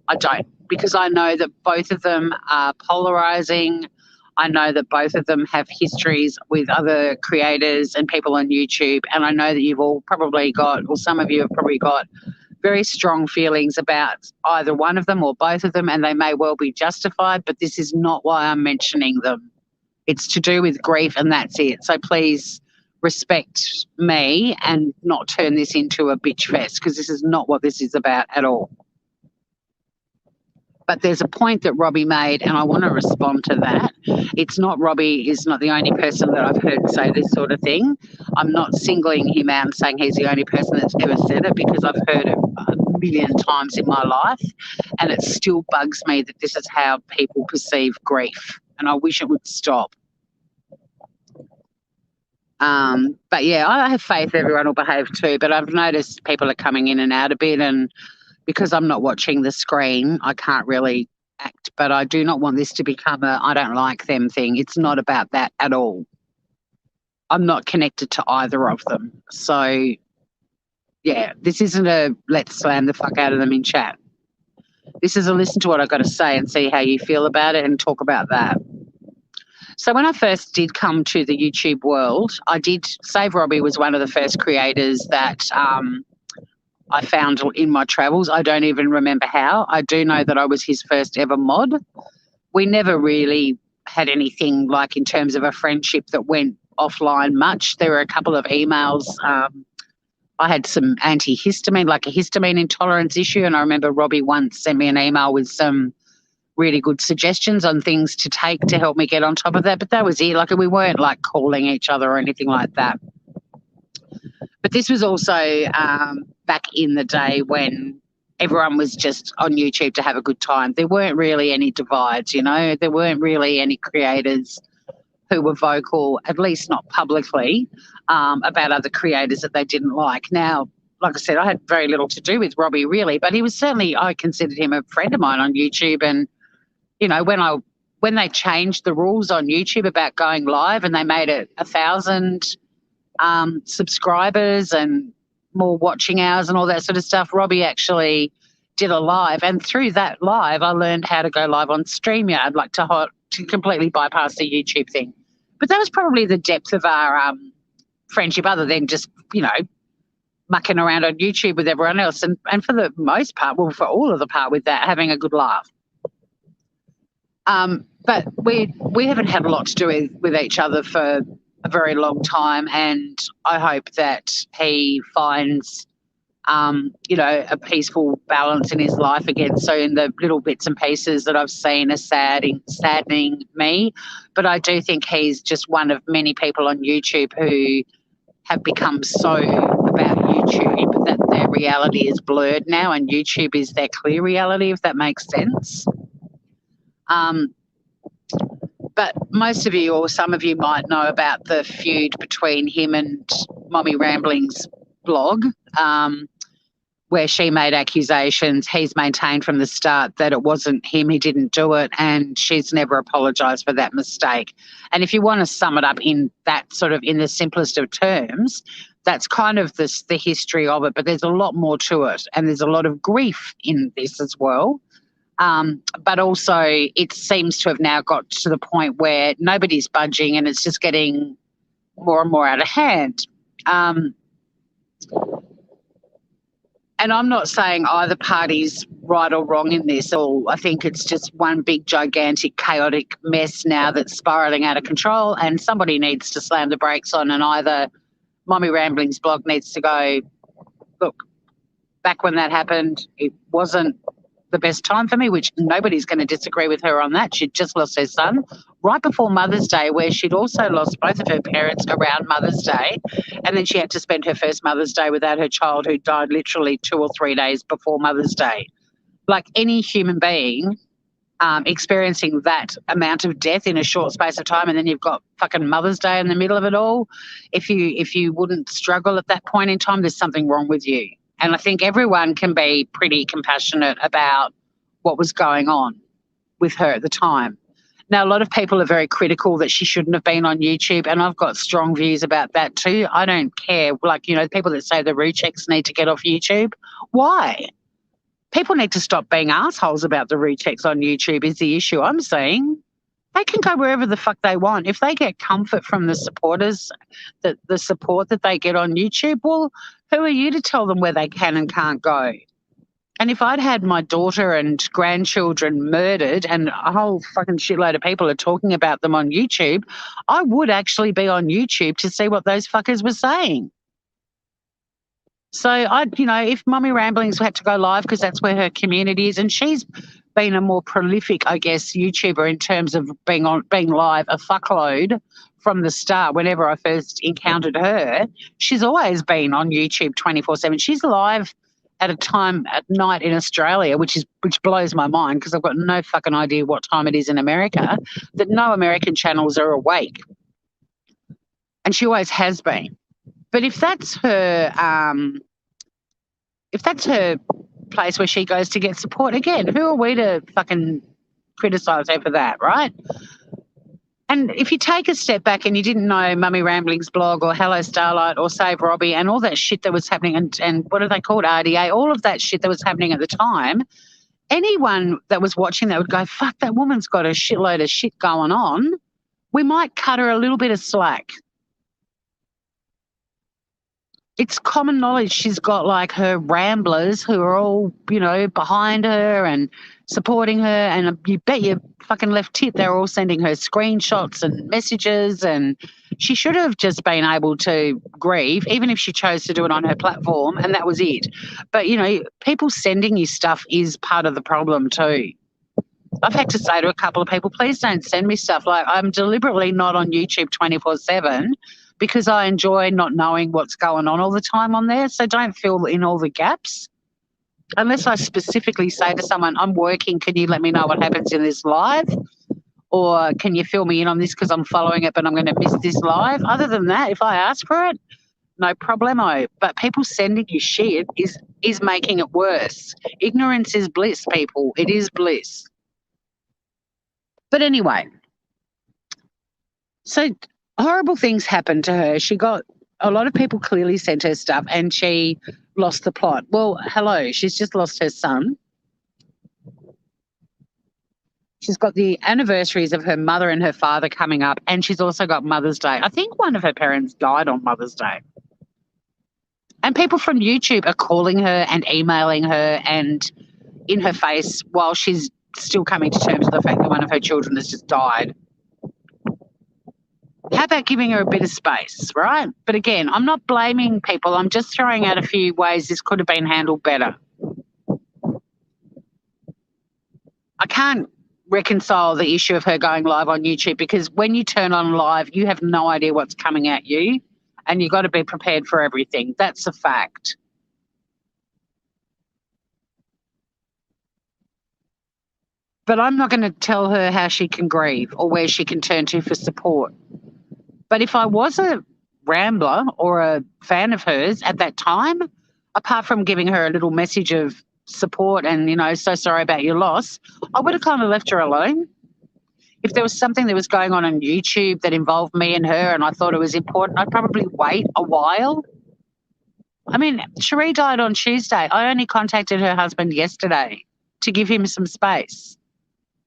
I don't, because I know that both of them are polarizing. I know that both of them have histories with other creators and people on YouTube, and I know that you've all probably got, or some of you have probably got, very strong feelings about either one of them or both of them, and they may well be justified, but this is not why I'm mentioning them. It's to do with grief, and that's it. So please respect me and not turn this into a bitch fest, because this is not what this is about at all. But there's a point that Robbie made, and I want to respond to that. It's not, Robbie is not the only person that I've heard say this sort of thing. I'm not singling him out and saying he's the only person that's ever said it, because I've heard it a million times in my life, and it still bugs me that this is how people perceive grief, and I wish it would stop. But yeah, I have faith everyone will behave too, but I've noticed people are coming in and out a bit, and because I'm not watching the screen, I can't really act, but I do not want this to become a I don't like them thing. It's not about that at all. I'm not connected to either of them. So, yeah, this isn't a let's slam the fuck out of them in chat. This is a listen to what I've got to say and see how you feel about it and talk about that. So when I first did come to the YouTube world, Save Robbie was one of the first creators that I found in my travels. I don't even remember how. I do know that I was his first ever mod. We never really had anything like in terms of a friendship that went offline much. There were a couple of emails. I had some antihistamine, like a histamine intolerance issue, and I remember Robbie once sent me an email with some really good suggestions on things to take to help me get on top of that. But that was it. Like, we weren't like calling each other or anything like that. But this was also back in the day when everyone was just on YouTube to have a good time. There weren't really any divides, you know. There weren't really any creators who were vocal, at least not publicly, about other creators that they didn't like. Now, like I said, I had very little to do with Robbie really, but he was certainly, I considered him a friend of mine on YouTube. And, you know, when they changed the rules on YouTube about going live and they made it 1,000 subscribers and more watching hours and all that sort of stuff, Robbie actually did a live. And through that live, I learned how to go live on StreamYard, like to completely bypass the YouTube thing. But that was probably the depth of our friendship, other than just, you know, mucking around on YouTube with everyone else. And for the most part, well, for all of the part with that, having a good laugh. But we haven't had a lot to do with each other for a very long time, and I hope that he finds, you know, a peaceful balance in his life again. So in the little bits and pieces that I've seen are saddening me, but I do think he's just one of many people on YouTube who have become so about YouTube that their reality is blurred now, and YouTube is their clear reality, if that makes sense. But most of you, or some of you, might know about the feud between him and Mommy Rambling's blog, where she made accusations. He's maintained from the start that it wasn't him, he didn't do it, and she's never apologised for that mistake. And if you want to sum it up in that sort of, in the simplest of terms, that's kind of the history of it, but there's a lot more to it, and there's a lot of grief in this as well. But also it seems to have now got to the point where nobody's budging and it's just getting more and more out of hand. And I'm not saying either party's right or wrong in this. I think it's just one big, gigantic, chaotic mess now that's spiralling out of control, and somebody needs to slam the brakes on, and either Mommy Rambling's blog needs to go, look, back when that happened, it wasn't the best time for me, which nobody's going to disagree with her on that. She'd just lost her son right before Mother's Day, where she'd also lost both of her parents around Mother's Day, and then she had to spend her first Mother's Day without her child, who died literally 2 or 3 days before Mother's Day. Like any human being experiencing that amount of death in a short space of time, and then you've got fucking Mother's Day in the middle of it all, if you wouldn't struggle at that point in time, there's something wrong with you. And I think everyone can be pretty compassionate about what was going on with her at the time. Now, a lot of people are very critical that she shouldn't have been on YouTube, and I've got strong views about that too. I don't care. Like, you know, people that say the rechecks need to get off YouTube. Why? People need to stop being assholes about the rechecks on YouTube is the issue I'm saying. They can go wherever the fuck they want. If they get comfort from the supporters, the support that they get on YouTube, well, who are you to tell them where they can and can't go? And if I'd had my daughter and grandchildren murdered and a whole fucking shitload of people are talking about them on YouTube, I would actually be on YouTube to see what those fuckers were saying. So if Mummy Ramblings had to go live, because that's where her community is, and she's been a more prolific, I guess, YouTuber in terms of being live a fuckload from the start. Whenever I first encountered her, she's always been on YouTube 24/7. She's live at a time at night in Australia, which blows my mind, because I've got no fucking idea what time it is in America, that no American channels are awake. And she always has been. But if that's her place where she goes to get support, again, who are we to fucking criticise her for that, right? And if you take a step back and you didn't know Mummy Rambling's blog or Hello Starlight or Save Robbie and all that shit that was happening, and what are they called, RDA, all of that shit that was happening at the time, anyone that was watching that would go, fuck, that woman's got a shitload of shit going on. We might cut her a little bit of slack. it's common knowledge she's got like her ramblers who are all, you know, behind her and supporting her. And you bet your fucking left tit they're all sending her screenshots and messages. And she should have just been able to grieve, even if she chose to do it on her platform, and that was it. But, you know, people sending you stuff is part of the problem too. I've had to say to a couple of people, please don't send me stuff. Like, I'm deliberately not on YouTube 24/7 because I enjoy not knowing what's going on all the time on there. So don't fill in all the gaps. Unless I specifically say to someone, I'm working, can you let me know what happens in this live? Or can you fill me in on this because I'm following it but I'm going to miss this live? Other than that, if I ask for it, no problemo. But people sending you shit is making it worse. Ignorance is bliss, people. It is bliss. But anyway, so horrible things happened to her. She got a lot of people clearly sent her stuff and she lost the plot. Well, hello, she's just lost her son. She's got the anniversaries of her mother and her father coming up, and she's also got Mother's Day. I think one of her parents died on Mother's Day. And people from YouTube are calling her and emailing her and in her face while she's still coming to terms with the fact that one of her children has just died. How about giving her a bit of space, right? But again, I'm not blaming people. I'm just throwing out a few ways this could have been handled better. I can't reconcile the issue of her going live on YouTube because when you turn on live, you have no idea what's coming at you and you've got to be prepared for everything. That's a fact. But I'm not going to tell her how she can grieve or where she can turn to for support. But if I was a rambler or a fan of hers at that time, apart from giving her a little message of support and, you know, so sorry about your loss, I would have kind of left her alone. If there was something that was going on YouTube that involved me and her and I thought it was important, I'd probably wait a while. I mean, Cherie died on Tuesday. I only contacted her husband yesterday to give him some space.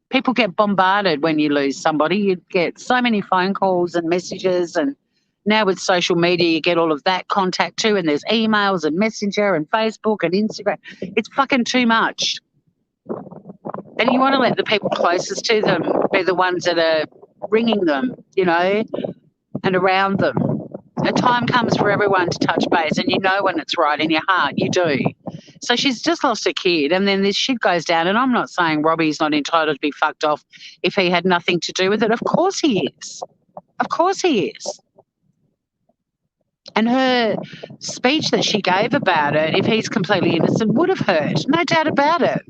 People get bombarded when you lose somebody. You get so many phone calls and messages, and now with social media you get all of that contact too, and there's emails and Messenger and Facebook and Instagram. It's fucking too much. And you want to let the people closest to them be the ones that are ringing them, you know, and around them. A time comes for everyone to touch base, and you know when it's right in your heart, you do. So she's just lost a kid, and then this shit goes down. And I'm not saying Robbie's not entitled to be fucked off if he had nothing to do with it. Of course he is. Of course he is. And her speech that she gave about it, if he's completely innocent, would have hurt. No doubt about it.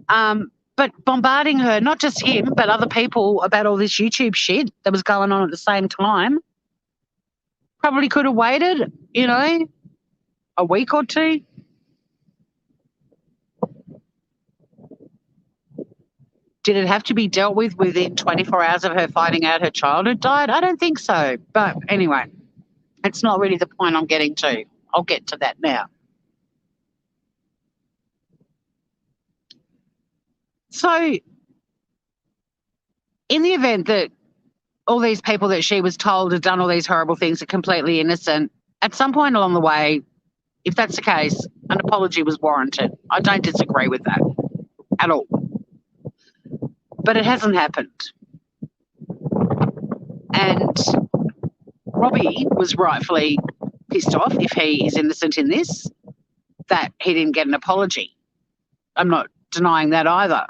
But bombarding her, not just him, but other people about all this YouTube shit that was going on at the same time, probably could have waited, you know, a week or two. Did it have to be dealt with within 24 hours of her finding out her child had died? I don't think so. But anyway, it's not really the point I'm getting to. I'll get to that now. So in the event that all these people that she was told had done all these horrible things are completely innocent, at some point along the way, if that's the case, an apology was warranted. I don't disagree with that at all. But it hasn't happened. And Robbie was rightfully pissed off, if he is innocent in this, that he didn't get an apology. I'm not denying that either.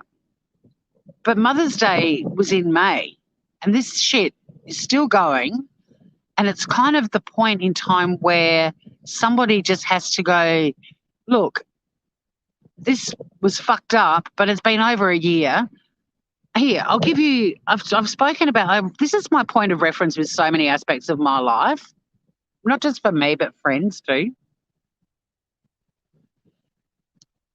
But Mother's Day was in May, and this shit is still going, and it's kind of the point in time where somebody just has to go, look, this was fucked up, but it's been over a year. Here, I'll give you, I've spoken about, this is my point of reference with so many aspects of my life, not just for me, but friends too.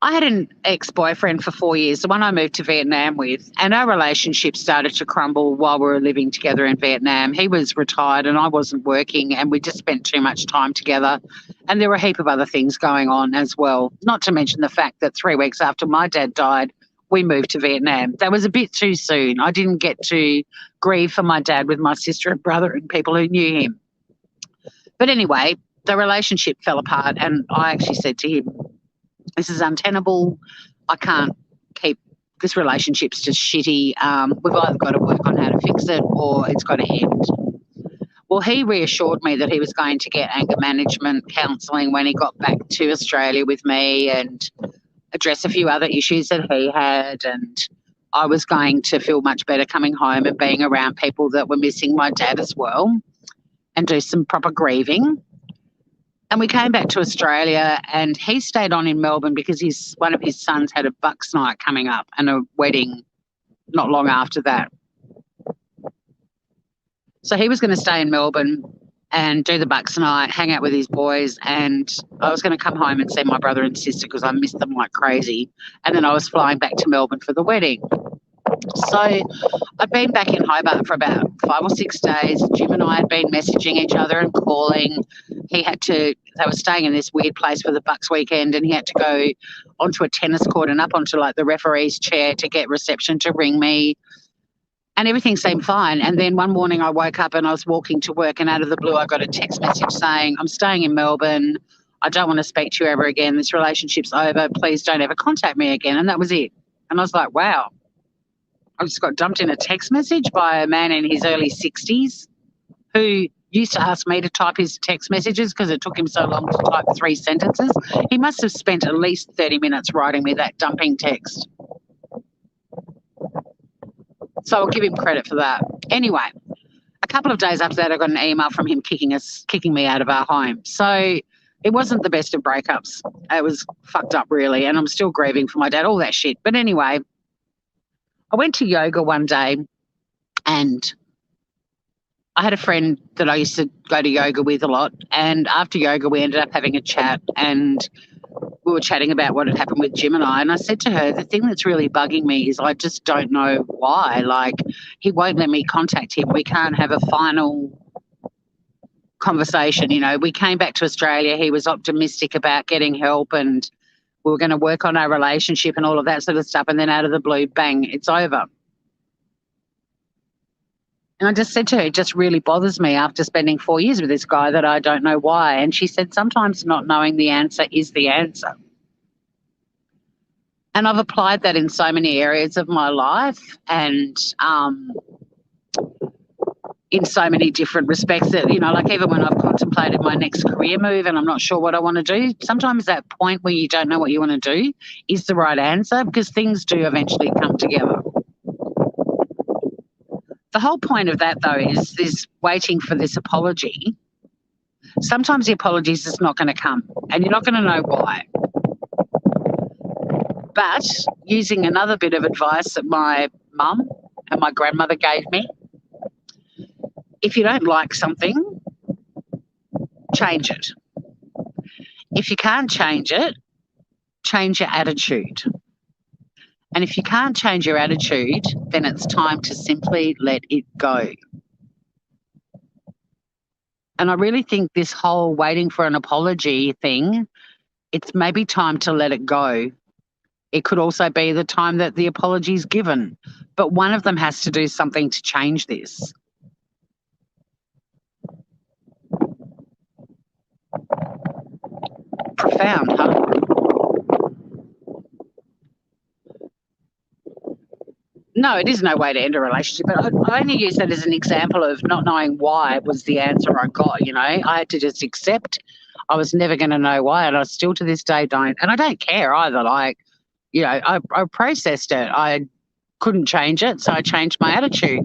I had an ex-boyfriend for 4 years, the one I moved to Vietnam with, and our relationship started to crumble while we were living together in Vietnam. He was retired and I wasn't working, and we just spent too much time together. And there were a heap of other things going on as well, not to mention the fact that 3 weeks after my dad died, we moved to Vietnam. That was a bit too soon. I didn't get to grieve for my dad with my sister and brother and people who knew him. But anyway, the relationship fell apart, and I actually said to him, this is untenable. I can't keep this relationship's just shitty. We've either got to work on how to fix it or it's got to end. Well, he reassured me that he was going to get anger management counselling when he got back to Australia with me and address a few other issues that he had, and I was going to feel much better coming home and being around people that were missing my dad as well and do some proper grieving. And we came back to Australia, and he stayed on in Melbourne because one of his sons had a bucks night coming up and a wedding not long after that. So he was going to stay in Melbourne and do the bucks night, hang out with his boys, and I was going to come home and see my brother and sister because I missed them like crazy. And then I was flying back to Melbourne for the wedding. So I'd been back in Hobart for about 5 or 6 days. Jim and I had been messaging each other and calling. They were staying in this weird place for the Bucks weekend, and he had to go onto a tennis court and up onto like the referee's chair to get reception to ring me. And everything seemed fine. And then one morning I woke up and I was walking to work, and out of the blue I got a text message saying, I'm staying in Melbourne. I don't want to speak to you ever again. This relationship's over. Please don't ever contact me again. And that was it. And I was like, wow. I just got dumped in a text message by a man in his early 60s who used to ask me to type his text messages because it took him so long to type 3 sentences. He must have spent at least 30 minutes writing me that dumping text. So I'll give him credit for that. Anyway, a couple of days after that, I got an email from him kicking me out of our home. So it wasn't the best of breakups. It was fucked up, really, and I'm still grieving for my dad, all that shit. But anyway, I went to yoga one day, and I had a friend that I used to go to yoga with a lot, and after yoga we ended up having a chat, and we were chatting about what had happened with Jim and I said to her, the thing that's really bugging me is I just don't know why. Like, he won't let me contact him. We can't have a final conversation. You know, we came back to Australia. He was optimistic about getting help, and we were going to work on our relationship and all of that sort of stuff. And then out of the blue, bang, it's over. And I just said to her, it just really bothers me after spending 4 years with this guy that I don't know why. And she said, sometimes not knowing the answer is the answer. And I've applied that in so many areas of my life, and in so many different respects that, you know, like even when I've contemplated my next career move and I'm not sure what I want to do, sometimes that point where you don't know what you want to do is the right answer, because things do eventually come together. The whole point of that, though, is waiting for this apology. Sometimes the apology is just not going to come, and you're not going to know why. But using another bit of advice that my mum and my grandmother gave me, if you don't like something, change it. If you can't change it, change your attitude. And if you can't change your attitude, then it's time to simply let it go. And I really think this whole waiting for an apology thing, it's maybe time to let it go. It could also be the time that the apology is given. But one of them has to do something to change this. Profound, huh? No, it is no way to end a relationship, but I only use that as an example of not knowing why was the answer I got, you know. I had to just accept I was never going to know why, and I still to this day don't. And I don't care either. Like, you know, I processed it. I couldn't change it, so I changed my attitude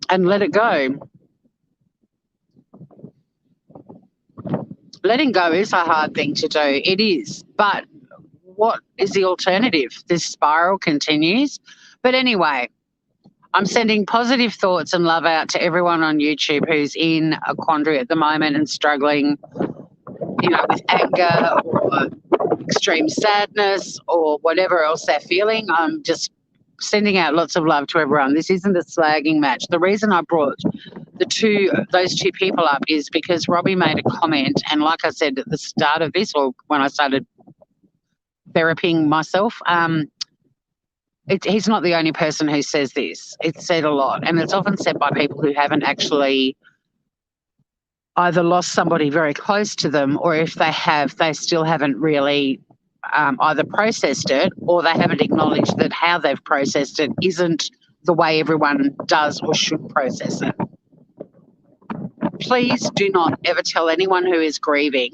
and let it go. Letting go is a hard thing to do. It is, but what is the alternative? This spiral continues. But anyway, I'm sending positive thoughts and love out to everyone on YouTube who's in a quandary at the moment and struggling, you know, with anger or extreme sadness or whatever else they're feeling. I'm just sending out lots of love to everyone. This isn't a slagging match. The reason I brought those two people up is because Robbie made a comment, and like I said at the start of this, or when I started therapying myself, he's not the only person who says this. It's said a lot, and it's often said by people who haven't actually either lost somebody very close to them, or if they have, they still haven't really either processed it, or they haven't acknowledged that how they've processed it isn't the way everyone does or should process it. Please do not ever tell anyone who is grieving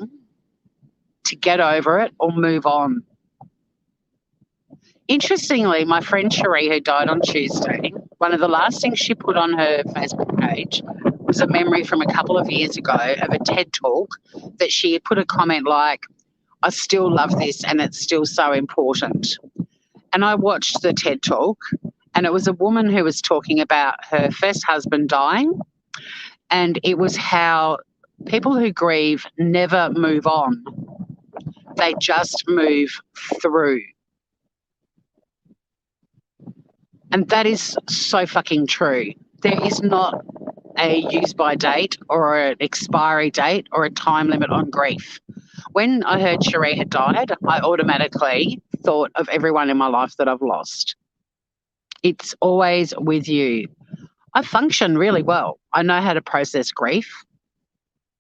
to get over it or move on. Interestingly, my friend Cherie, who died on Tuesday, one of the last things she put on her Facebook page was a memory from a couple of years ago of a TED talk that she had put a comment like, I still love this and it's still so important. And I watched the TED talk, and it was a woman who was talking about her first husband dying, and it was how people who grieve never move on. They just move through. And that is so fucking true. There is not a use-by date or an expiry date or a time limit on grief. When I heard Cherie had died, I automatically thought of everyone in my life that I've lost. It's always with you. I function really well. I know how to process grief.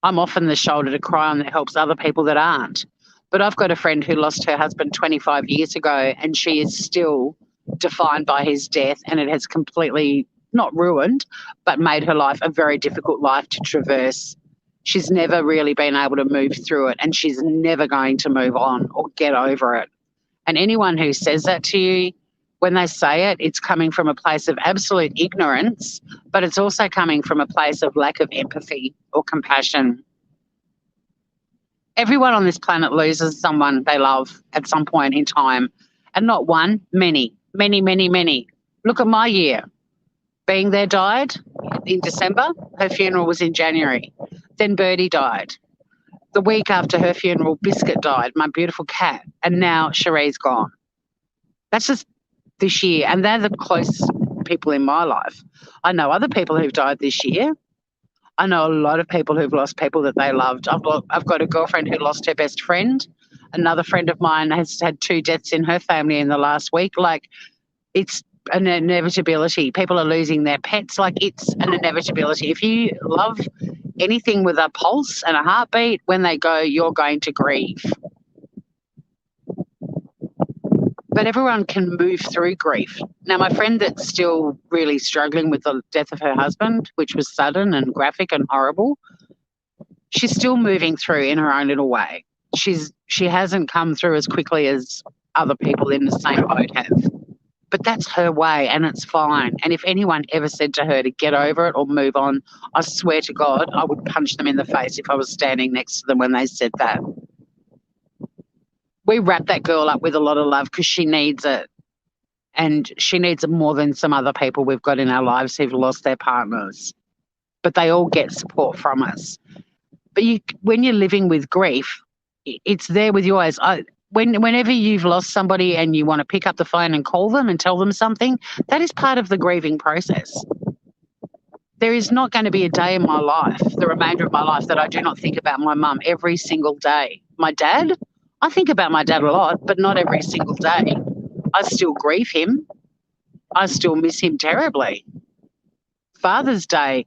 I'm often the shoulder to cry on that helps other people that aren't. But I've got a friend who lost her husband 25 years ago, and she is still defined by his death, and it has completely not ruined, but made her life a very difficult life to traverse. She's never really been able to move through it, and she's never going to move on or get over it. And anyone who says that to you, when they say it, it's coming from a place of absolute ignorance, but it's also coming from a place of lack of empathy or compassion. Everyone on this planet loses someone they love at some point in time, and not one, many, many, many, many. Look at my year. Being there died in December. Her funeral was in January. Then Birdie died. The week after her funeral, Biscuit died, my beautiful cat, and now Cherie's gone. That's just this year, and they're the close people in my life. I know other people who've died this year. I know a lot of people who've lost people that they loved. I've got a girlfriend who lost her best friend. Another friend of mine has had 2 deaths in her family in the last week. Like, it's an inevitability. People are losing their pets. Like, it's an inevitability. If you love anything with a pulse and a heartbeat, when they go, you're going to grieve. But everyone can move through grief. Now, my friend that's still really struggling with the death of her husband, which was sudden and graphic and horrible, she's still moving through in her own little way. She hasn't come through as quickly as other people in the same boat have. But that's her way, and it's fine. And if anyone ever said to her to get over it or move on, I swear to God, I would punch them in the face if I was standing next to them when they said that. We wrap that girl up with a lot of love because she needs it. And she needs it more than some other people we've got in our lives who've lost their partners. But they all get support from us. But when you're living with grief, it's there with you always. Whenever you've lost somebody and you want to pick up the phone and call them and tell them something, that is part of the grieving process. There is not going to be a day in my life, the remainder of my life, that I do not think about my mum every single day. My dad, I think about my dad a lot, but not every single day. I still grieve him. I still miss him terribly. Father's Day.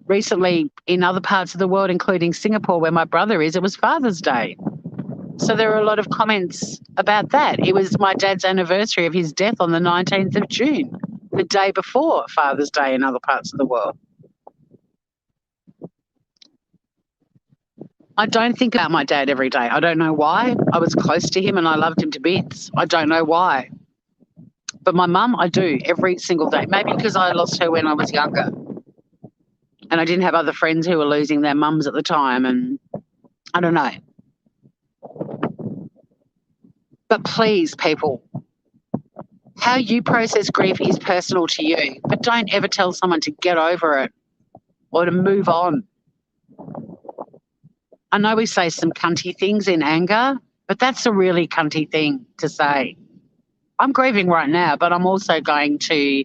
Recently, in other parts of the world, including Singapore, where my brother is, it was Father's Day. So there were a lot of comments about that. It was my dad's anniversary of his death on the 19th of June, the day before Father's Day in other parts of the world. I don't think about my dad every day. I don't know why. I was close to him and I loved him to bits. I don't know why. But my mum, I do every single day. Maybe because I lost her when I was younger. And I didn't have other friends who were losing their mums at the time. And I don't know. But please, people, how you process grief is personal to you. But don't ever tell someone to get over it or to move on. I know we say some cunty things in anger, but that's a really cunty thing to say. I'm grieving right now, but I'm also going to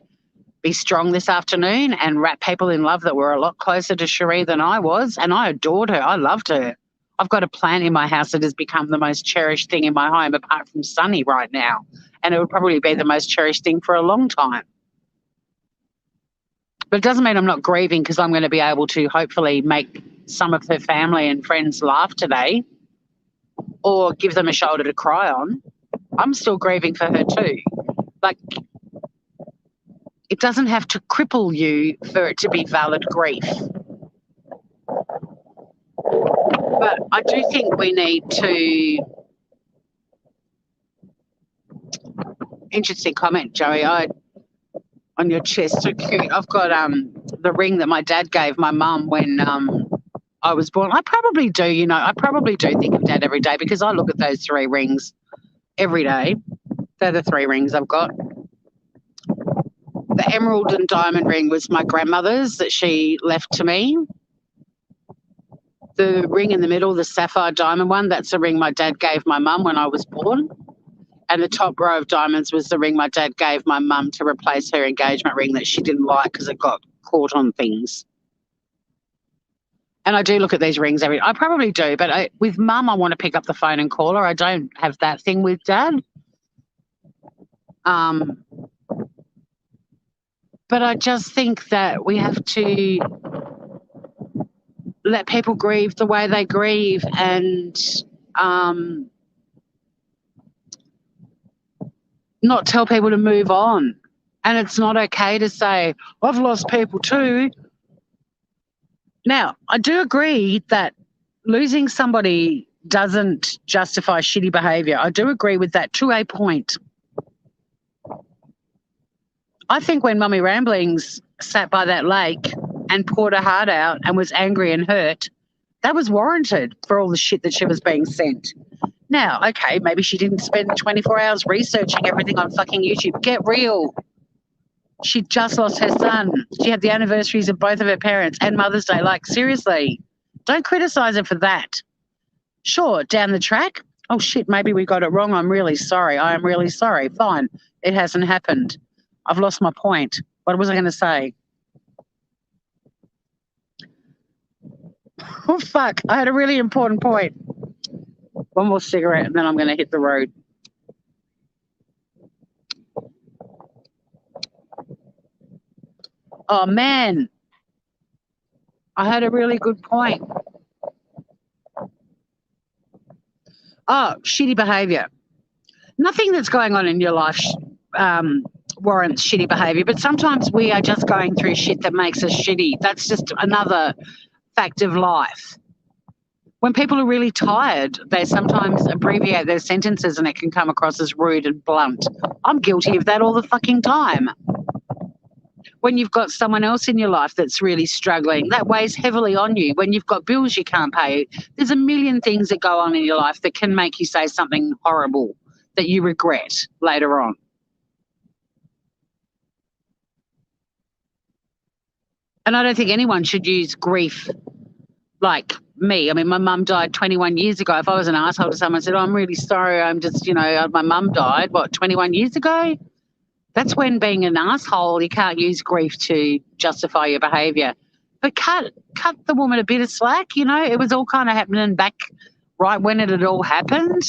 be strong this afternoon and wrap people in love that were a lot closer to Cherie than I was, and I adored her. I loved her. I've got a plant in my house that has become the most cherished thing in my home apart from Sunny right now, and it would probably be the most cherished thing for a long time. But it doesn't mean I'm not grieving because I'm going to be able to hopefully make some of her family and friends laugh today or give them a shoulder to cry on. I'm still grieving for her too. Like, it doesn't have to cripple you for it to be valid grief. But I do think we need to... Interesting comment, Joey. On your chest, so cute. I've got the ring that my dad gave my mum when I was born. I probably do, I probably do think of Dad every day because I look at those 3 rings every day. They're the 3 rings I've got. The emerald and diamond ring was my grandmother's that she left to me. The ring in the middle, the sapphire diamond one, that's a ring my dad gave my mum when I was born. And the top row of diamonds was the ring my dad gave my mum to replace her engagement ring that she didn't like because it got caught on things. And I do look at these rings I probably do, but with Mum, I want to pick up the phone and call her. I don't have that thing with Dad. But I just think that we have to let people grieve the way they grieve and not tell people to move on. And it's not okay to say, I've lost people too. Now, I do agree that losing somebody doesn't justify shitty behaviour. I do agree with that to a point. I think when Mummy Ramblings sat by that lake and poured her heart out and was angry and hurt, that was warranted for all the shit that she was being sent. Now, okay, maybe she didn't spend 24 hours researching everything on fucking YouTube. Get real. She just lost her son. She had the anniversaries of both of her parents and Mother's Day. Like, seriously, don't criticise her for that. Sure, down the track, oh, shit, maybe we got it wrong. I'm really sorry. I am really sorry. Fine. It hasn't happened. I've lost my point. What was I going to say? Oh, fuck. I had a really important point. One more cigarette and then I'm going to hit the road. Oh, man. I had a really good point. Oh, shitty behaviour. Nothing that's going on in your life warrants shitty behaviour, but sometimes we are just going through shit that makes us shitty. That's just another fact of life. When people are really tired, they sometimes abbreviate their sentences and it can come across as rude and blunt. I'm guilty of that all the fucking time. When you've got someone else in your life that's really struggling, that weighs heavily on you. When you've got bills you can't pay, there's a million things that go on in your life that can make you say something horrible that you regret later on. And I don't think anyone should use grief like me. I mean, my mum died 21 years ago. If I was an asshole to someone and said, oh, I'm really sorry, I'm just, my mum died, 21 years ago? That's when being an asshole, you can't use grief to justify your behaviour. But cut the woman a bit of slack, it was all kind of happening back right when it had all happened.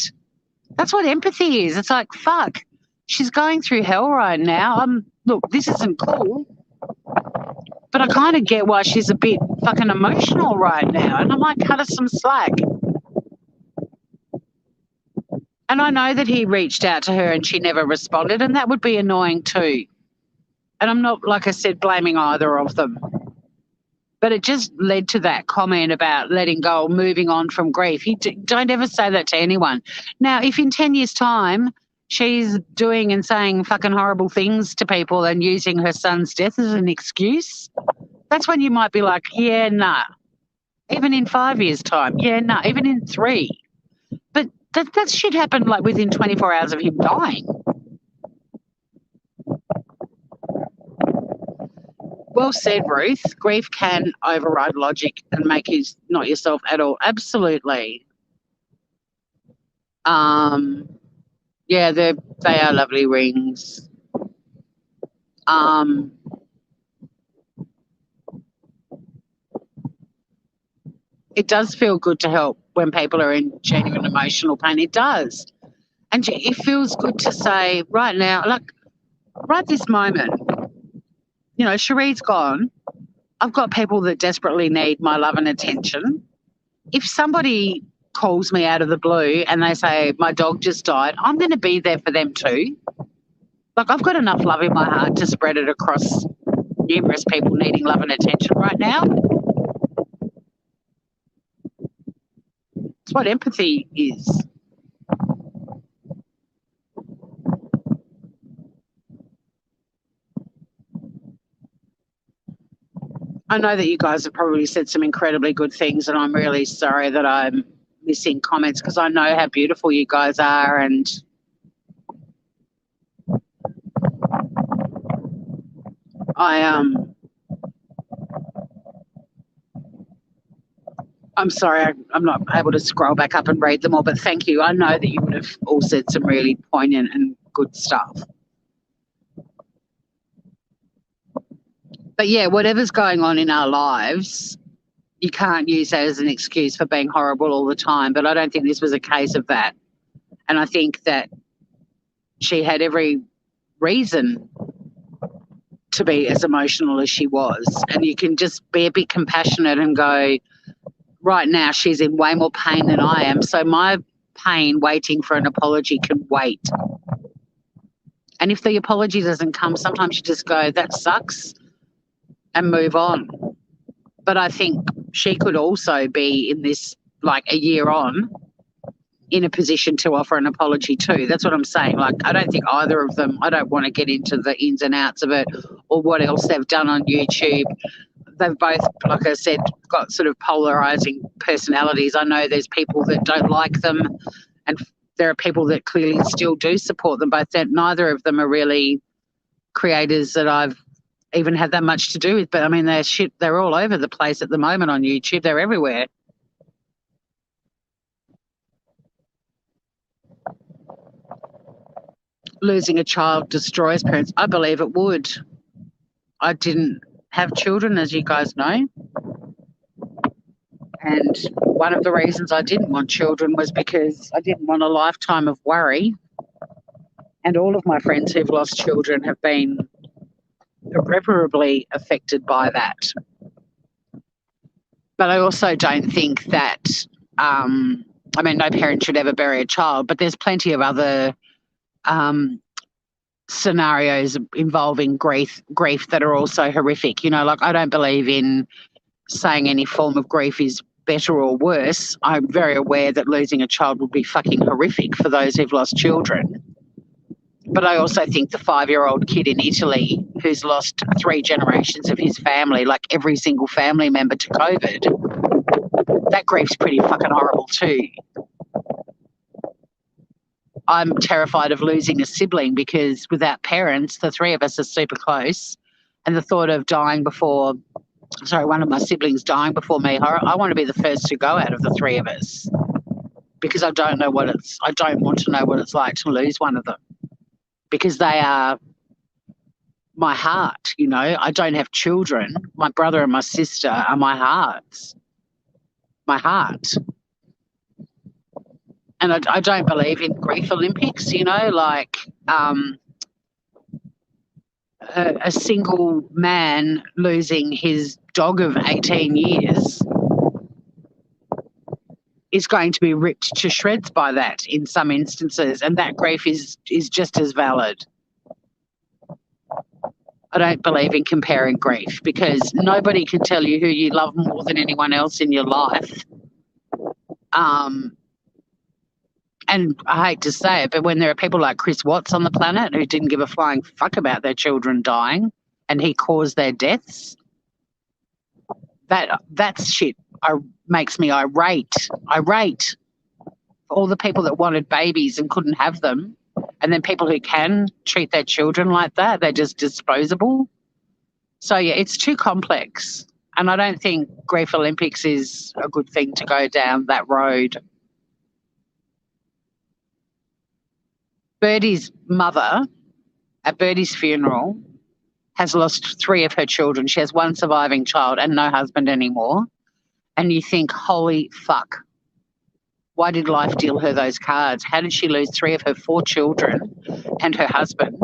That's what empathy is. It's like, fuck, she's going through hell right now. Look, this isn't cool. But I kind of get why she's a bit fucking emotional right now. And I might cut her some slack. And I know that he reached out to her and she never responded, and that would be annoying too. And I'm not, like I said, blaming either of them. But it just led to that comment about letting go, moving on from grief. Don't ever say that to anyone. Now, if in 10 years' time she's doing and saying fucking horrible things to people and using her son's death as an excuse, that's when you might be like, yeah, nah. Even in 5 years' time, yeah, nah. Even in 3. But that shit happened like within 24 hours of him dying. Well said, Ruth. Grief can override logic and make you not yourself at all. Absolutely. Yeah, they are lovely rings. It does feel good to help when people are in genuine emotional pain. It does. And it feels good to say right now, like right this moment, You know, Cherie's gone. I've got people that desperately need my love and attention. If somebody calls me out of the blue and they say, my dog just died, I'm going to be there for them too. Like, I've got enough love in my heart to spread it across numerous people needing love and attention right now. It's what empathy is. I know that you guys have probably said some incredibly good things, and I'm really sorry that I'm missing comments because I know how beautiful you guys are, and I'm sorry I'm not able to scroll back up and read them all, but thank you. I know that you would have all said some really poignant and good stuff. But yeah, whatever's going on in our lives, you can't use that as an excuse for being horrible all the time. But I don't think this was a case of that. And I think that she had every reason to be as emotional as she was. And you can just be a bit compassionate and go, right now she's in way more pain than I am. So my pain waiting for an apology can wait. And if the apology doesn't come, sometimes you just go, that sucks, and move on. But I think she could also be in this, like a year on, in a position to offer an apology too. That's what I'm saying. Like, I don't think either of them, I don't want to get into the ins and outs of it or what else they've done on YouTube. They've both, like I said, got sort of polarising personalities. I know there's people that don't like them, and there are people that clearly still do support them, but neither of them are really creators that I've even had that much to do with. But I mean, they're all over the place at the moment on YouTube. They're everywhere. Losing a child destroys parents. I believe it would. I didn't have children, as you guys know. And one of the reasons I didn't want children was because I didn't want a lifetime of worry. And all of my friends who've lost children have been irreparably affected by that. But I also don't think that, I mean, no parent should ever bury a child, but there's plenty of other scenarios involving grief that are also horrific. You know, like, I don't believe in saying any form of grief is better or worse. I'm very aware that losing a child would be fucking horrific for those who've lost children. But I also think the 5-year-old kid in Italy who's lost 3 generations of his family, like every single family member to COVID, that grief's pretty fucking horrible too. I'm terrified of losing a sibling because without parents, the 3 of us are super close. And the thought of one of my siblings dying before me, I want to be the first to go out of the 3 of us because I don't want to know what it's like to lose one of them because they are my heart, you know. I don't have children. My brother and my sister are my heart. And I don't believe in grief Olympics, you know, like a single man losing his dog of 18 years is going to be ripped to shreds by that in some instances, and that grief is just as valid. I don't believe in comparing grief because nobody can tell you who you love more than anyone else in your life. And I hate to say it, but when there are people like Chris Watts on the planet who didn't give a flying fuck about their children dying and he caused their deaths, that's shit makes me irate. All the people that wanted babies and couldn't have them, and then people who can treat their children like that, they're just disposable. So, yeah, it's too complex. And I don't think Grief Olympics is a good thing to go down that road. Birdie's mother, at Birdie's funeral, has lost 3 of her children. She has 1 surviving child and no husband anymore. And you think, holy fuck, why did life deal her those cards? How did she lose 3 of her 4 children and her husband?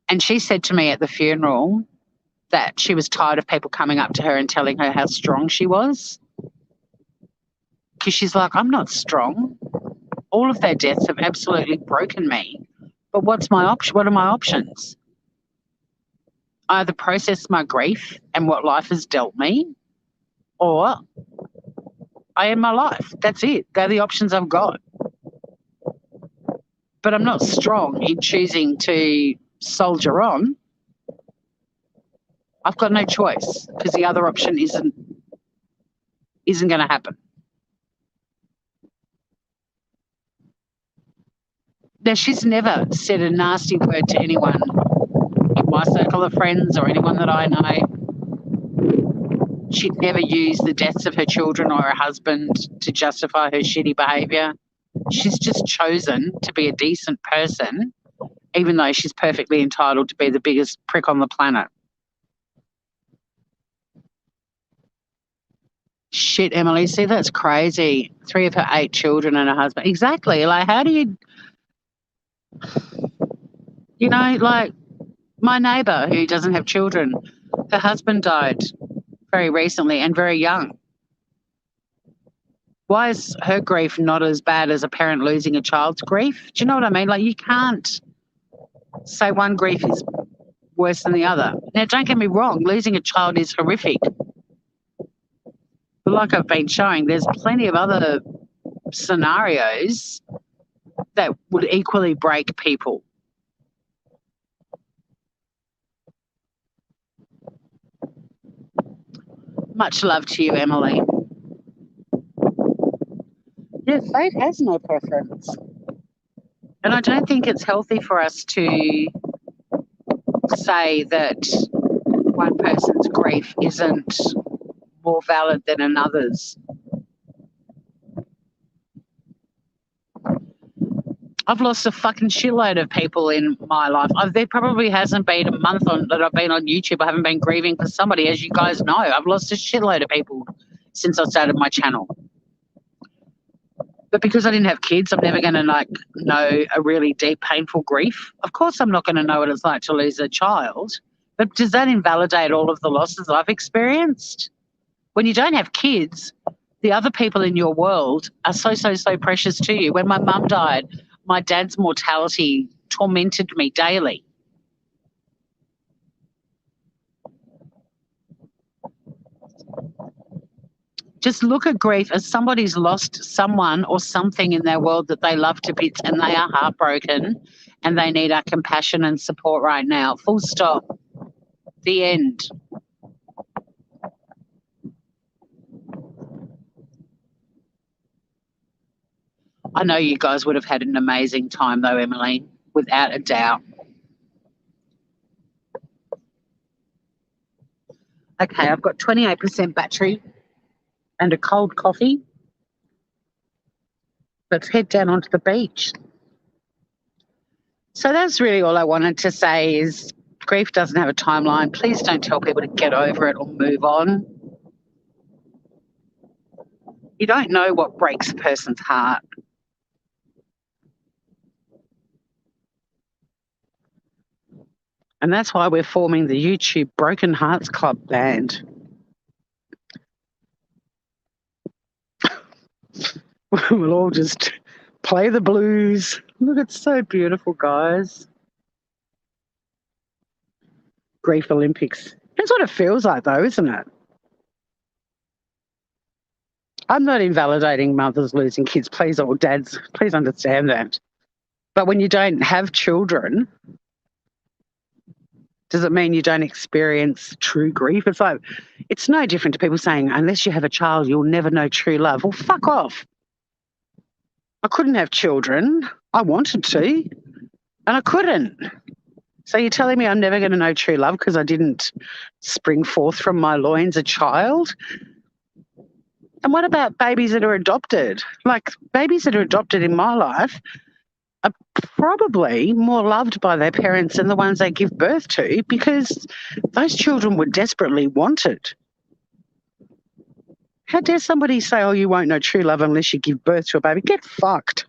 And she said to me at the funeral that she was tired of people coming up to her and telling her how strong she was. Because she's like, I'm not strong. All of their deaths have absolutely broken me. But what's my option? What are my options? I either process my grief and what life has dealt me, or I end my life. That's it. They're the options I've got. But I'm not strong in choosing to soldier on. I've got no choice because the other option isn't going to happen. Now, she's never said a nasty word to anyone in my circle of friends or anyone that I know. She'd never use the deaths of her children or her husband to justify her shitty behaviour. She's just chosen to be a decent person, even though she's perfectly entitled to be the biggest prick on the planet. Shit, Emily, see, that's crazy. 3 of her 8 children and a husband. Exactly. Like, how do you, like my neighbour who doesn't have children, her husband died very recently and very young. Why is her grief not as bad as a parent losing a child's grief? Do you know what I mean? Like, you can't say one grief is worse than the other. Now, don't get me wrong, losing a child is horrific. But like I've been showing, there's plenty of other scenarios that would equally break people. Much love to you, Emily. Yeah, fate has no preference. And I don't think it's healthy for us to say that one person's grief isn't more valid than another's. I've lost a fucking shitload of people in my life. There probably hasn't been a month that I've been on YouTube. I haven't been grieving for somebody, as you guys know. I've lost a shitload of people since I started my channel. But because I didn't have kids, I'm never going to know a really deep, painful grief. Of course, I'm not going to know what it's like to lose a child. But does that invalidate all of the losses I've experienced? When you don't have kids, the other people in your world are so precious to you. When my mum died, my dad's mortality tormented me daily. Just look at grief as somebody's lost someone or something in their world that they love to bits and they are heartbroken and they need our compassion and support right now. Full stop. The end. I know you guys would have had an amazing time though, Emily, without a doubt. Okay, I've got 28% battery and a cold coffee. Let's head down onto the beach. So that's really all I wanted to say is grief doesn't have a timeline. Please don't tell people to get over it or move on. You don't know what breaks a person's heart. And that's why we're forming the YouTube Broken Hearts Club band. We'll all just play the blues. Look, it's so beautiful, guys. Grief Olympics. That's what it feels like, though, isn't it? I'm not invalidating mothers losing kids, please, or dads. Please understand that. But when you don't have children, does it mean you don't experience true grief? It's like, it's no different to people saying, unless you have a child, you'll never know true love. Well, fuck off. I couldn't have children. I wanted to, and I couldn't. So you're telling me I'm never going to know true love because I didn't spring forth from my loins a child? And what about babies that are adopted? Like, babies that are adopted in my life are probably more loved by their parents than the ones they give birth to because those children were desperately wanted. How dare somebody say, oh, you won't know true love unless you give birth to a baby? Get fucked.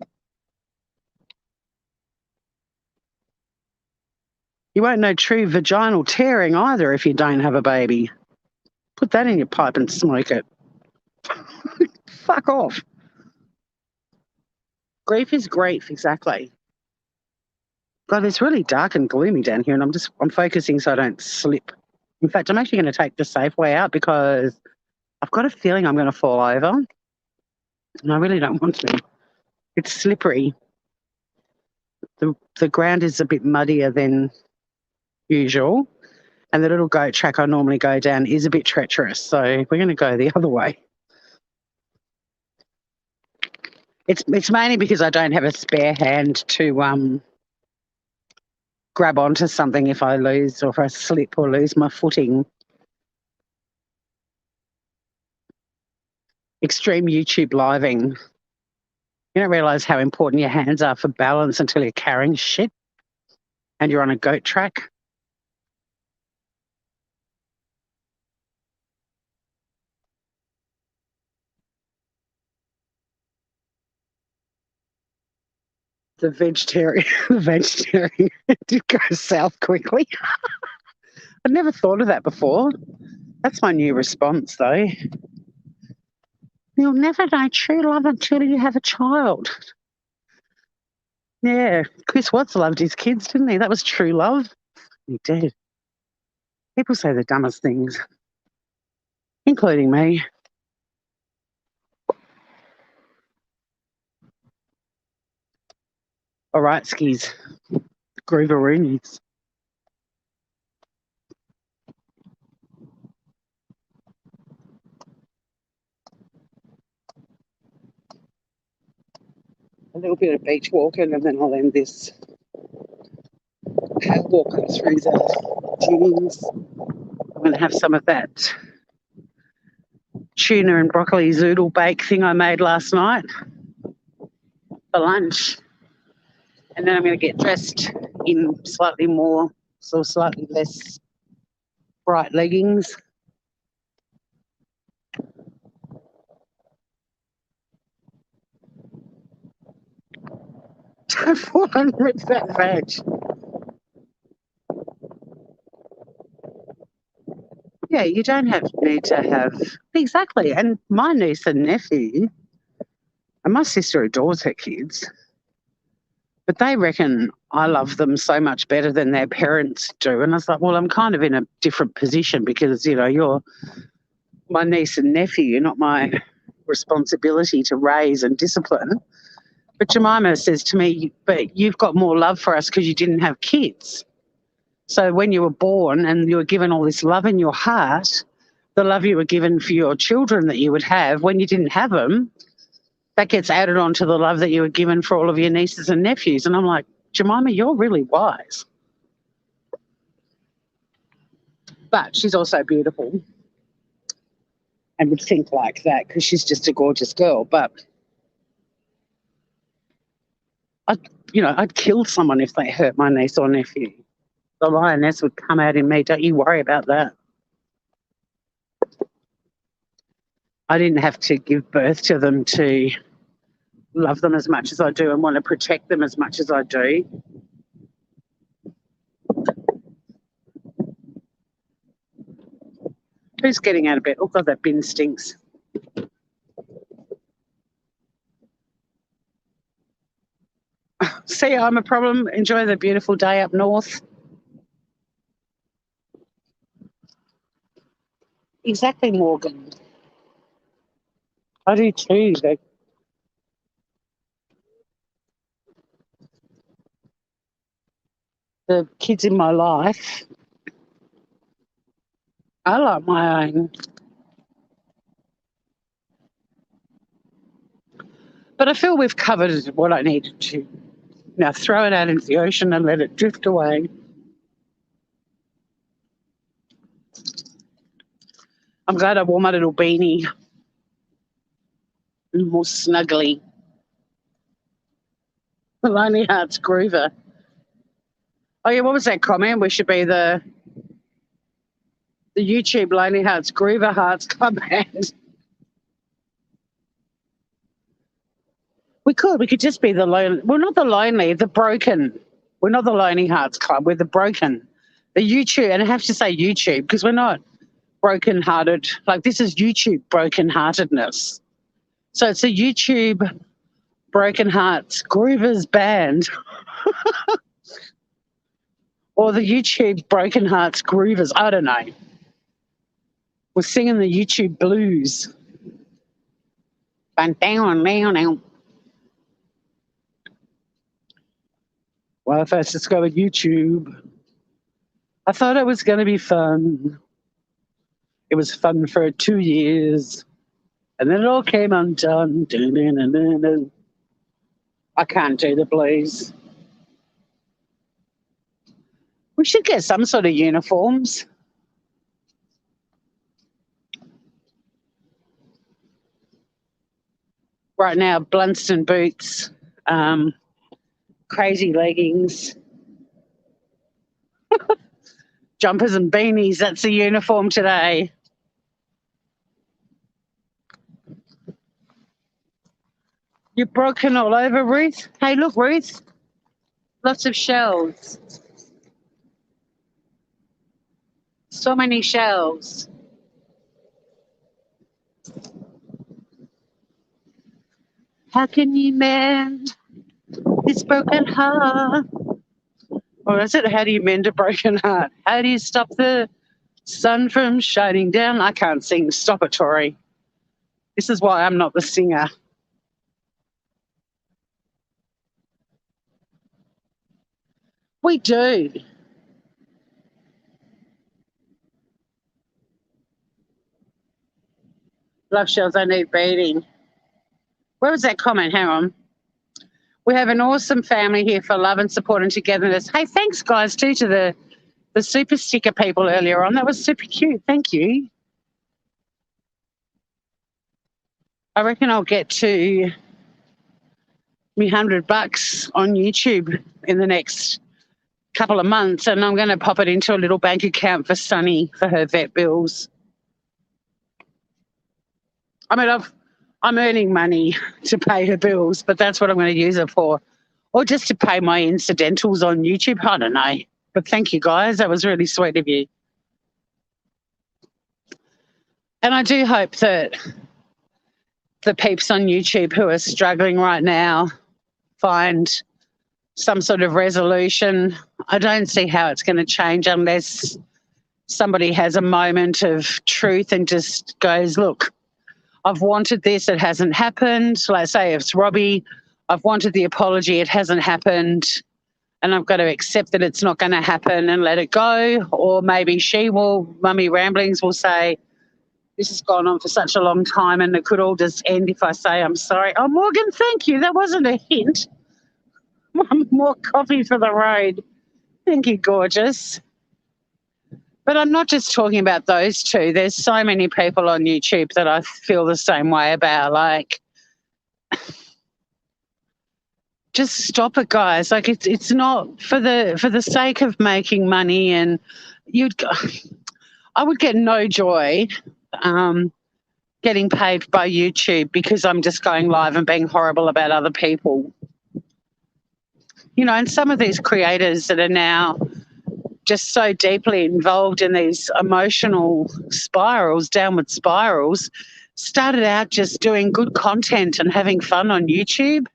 You won't know true vaginal tearing either if you don't have a baby. Put that in your pipe and smoke it. Fuck off. Grief is grief, exactly. God, it's really dark and gloomy down here, and I'm focusing so I don't slip. In fact, I'm actually going to take the safe way out because I've got a feeling I'm going to fall over, and I really don't want to. It's slippery. The ground is a bit muddier than usual, and the little goat track I normally go down is a bit treacherous, so we're going to go the other way. It's mainly because I don't have a spare hand to grab onto something if I lose or if I slip or lose my footing. Extreme YouTube living. You don't realise how important your hands are for balance until you're carrying shit and you're on a goat track. The vegetarian did go south quickly. I'd never thought of that before. That's my new response, though. You'll never know true love until you have a child. Yeah, Chris Watts loved his kids, didn't he? That was true love. He did. People say the dumbest things, including me. All right, skis. Grooveroonies. A little bit of beach walking and then I'll end this walking through the dunes. I'm going to have some of that tuna and broccoli zoodle bake thing I made last night for lunch. And then I'm going to get dressed in slightly less bright leggings. Don't fall and rip that veg. Yeah, you don't need to have... Exactly. And my niece and nephew, and my sister adores her kids, but they reckon I love them so much better than their parents do. And I was like, well, I'm kind of in a different position because, you know, you're my niece and nephew, you're not my responsibility to raise and discipline. But Jemima says to me, but you've got more love for us because you didn't have kids. So when you were born and you were given all this love in your heart, the love you were given for your children that you would have when you didn't have them, that gets added on to the love that you were given for all of your nieces and nephews. And I'm like, Jemima, you're really wise. But she's also beautiful and would think like that because she's just a gorgeous girl. But I'd kill someone if they hurt my niece or nephew. The lioness would come out in me. Don't you worry about that. I didn't have to give birth to them to love them as much as I do and want to protect them as much as I do. Who's getting out of bed? Oh, God, that bin stinks. See, I'm a problem. Enjoy the beautiful day up north. Exactly, Morgan. I do too. The kids in my life, I like my own. But I feel we've covered what I needed to. Now throw it out into the ocean and let it drift away. I'm glad I wore my little beanie. More snuggly. The Lonely Hearts Groover. Oh, yeah, what was that comment? We should be the YouTube Lonely Hearts Groover Hearts Club band. We could just be the lonely. Well, not the lonely, the broken. We're not the Lonely Hearts Club. We're the broken. The YouTube, and I have to say YouTube because we're not broken-hearted. Like, this is YouTube broken-heartedness. So it's a YouTube Broken Hearts Groovers band, or the YouTube Broken Hearts Groovers. I don't know. We're singing the YouTube blues. Well, I first discovered YouTube, I thought it was going to be fun. It was fun for 2 years, and then it all came undone. I can't do the blues. We should get some sort of uniforms. Right now, Blunston boots, crazy leggings, jumpers and beanies. That's the uniform today. You're broken all over, Ruth. Hey, look, Ruth. Lots of shells. So many shells. How can you mend this broken heart? Or is it, how do you mend a broken heart? How do you stop the sun from shining down? I can't sing. Stop it, Tori. This is why I'm not the singer. We do. Love shells, I need beating. Where was that comment? Hang on. We have an awesome family here for love and support and togetherness. Hey, thanks, guys, too, to the super sticker people earlier on. That was super cute. Thank you. I reckon I'll get to me $100 on YouTube in the next couple of months, and I'm going to pop it into a little bank account for Sunny for her vet bills. I mean, I'm earning money to pay her bills, but that's what I'm going to use it for. Or just to pay my incidentals on YouTube. I don't know. But thank you, guys. That was really sweet of you. And I do hope that the peeps on YouTube who are struggling right now find some sort of resolution. I don't see how it's going to change unless somebody has a moment of truth and just goes, look, I've wanted this, it hasn't happened. Like, say it's Robbie, I've wanted the apology, it hasn't happened, and I've got to accept that it's not going to happen and let it go. Or maybe Mummy Ramblings will say, this has gone on for such a long time and it could all just end if I say I'm sorry. Oh, Morgan, thank you. That wasn't a hint. More coffee for the road. Thank you, gorgeous. But I'm not just talking about those two. There's so many people on YouTube that I feel the same way about. Like, just stop it, guys. Like, it's not for the sake of making money, and I would get no joy getting paid by YouTube because I'm just going live and being horrible about other people. You know, and some of these creators that are now just so deeply involved in these emotional spirals, downward spirals, started out just doing good content and having fun on YouTube,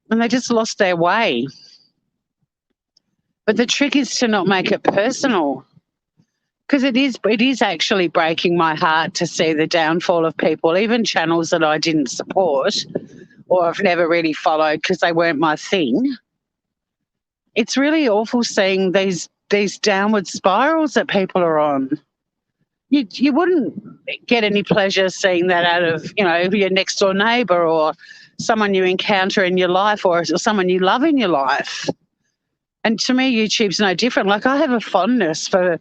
and they just lost their way. But the trick is to not make it personal, because it is actually breaking my heart to see the downfall of people, even channels that I didn't support or I've never really followed because they weren't my thing. It's really awful seeing these downward spirals that people are on. You wouldn't get any pleasure seeing that out of, you know, your next door neighbour or someone you encounter in your life or someone you love in your life. And to me, YouTube's no different. Like, I have a fondness for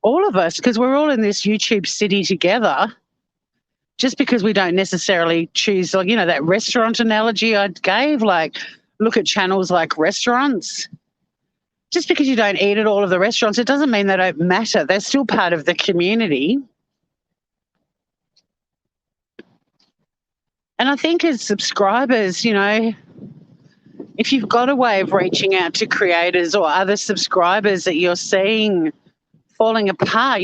all of us because we're all in this YouTube city together. Just because we don't necessarily choose, like, you know, that restaurant analogy I gave, like, look at channels like restaurants. Just because you don't eat at all of the restaurants, it doesn't mean they don't matter. They're still part of the community. And I think as subscribers, you know, If you've got a way of reaching out to creators or other subscribers that you're seeing falling apart,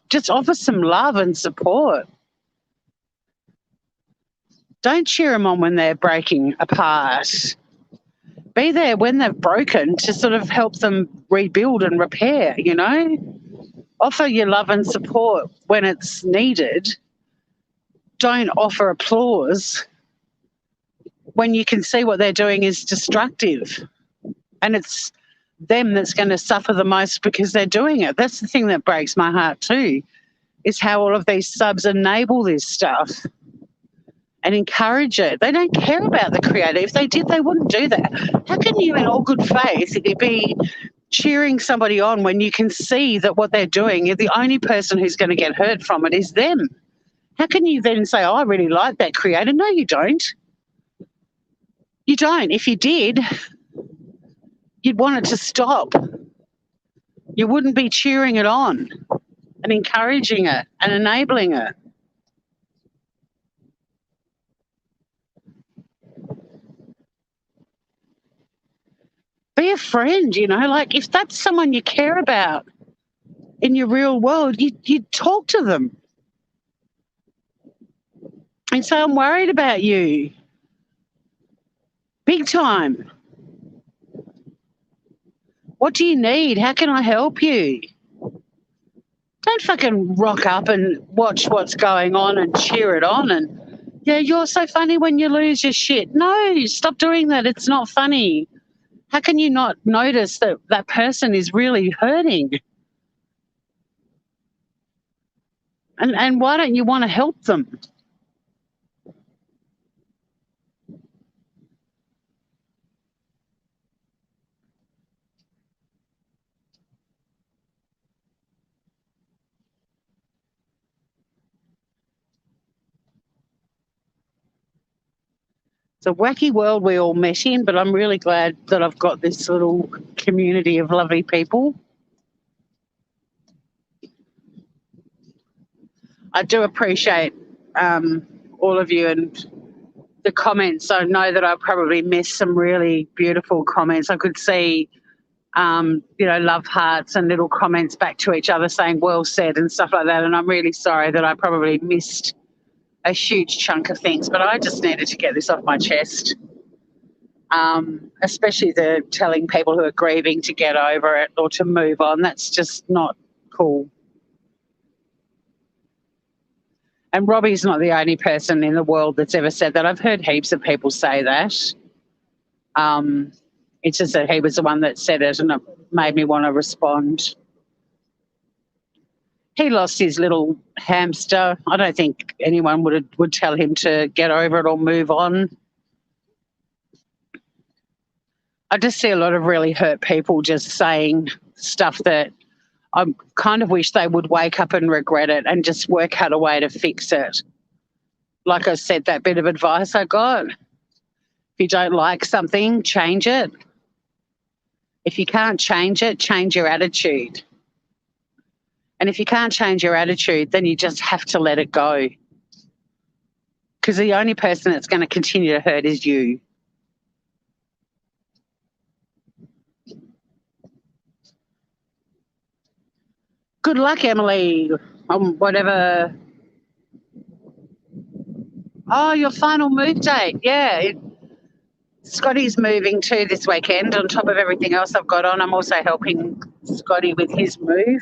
just offer some love and support. Don't cheer them on when they're breaking apart. Be there when they've broken to sort of help them rebuild and repair, Offer your love and support when it's needed. Don't offer applause when you can see what they're doing is destructive. And it's them that's going to suffer the most because they're doing it. That's the thing that breaks my heart too, is how all of these subs enable this stuff and encourage it. They don't care about the creator. If they did, they wouldn't do that. How can you, in all good faith, be cheering somebody on when you can see that what they're doing, the only person who's going to get hurt from it is them? How can you then say, oh, I really like that creator? No, you don't. You don't. If you did, you'd want it to stop. You wouldn't be cheering it on and encouraging it and enabling it. Be a friend, if that's someone you care about in your real world, you talk to them and say, I'm worried about you. Big time. What do you need? How can I help you? Don't fucking rock up and watch what's going on and cheer it on and, yeah, you're so funny when you lose your shit. No, stop doing that. It's not funny. How can you not notice that that person is really hurting? And why don't you want to help them? It's a wacky world we all met in, but I'm really glad that I've got this little community of lovely people. I do appreciate all of you and the comments. I know that I probably missed some really beautiful comments. I could see, love hearts and little comments back to each other saying well said and stuff like that, and I'm really sorry that I probably missed a huge chunk of things, but I just needed to get this off my chest, especially the telling people who are grieving to get over it or to move on. That's just not cool. And Robbie's not the only person in the world that's ever said that. I've heard heaps of people say that. It's just that he was the one that said it and it made me want to respond. He lost his little hamster. I don't think anyone would tell him to get over it or move on. I just see a lot of really hurt people just saying stuff that I kind of wish they would wake up and regret it and just work out a way to fix it. Like I said, that bit of advice I got, if you don't like something, change it. If you can't change it, change your attitude. And if you can't change your attitude, then you just have to let it go. Because the only person that's going to continue to hurt is you. Good luck, Emily, on whatever. Oh, your final move date. Yeah. Scotty's moving too this weekend. On top of everything else I've got on, I'm also helping Scotty with his move.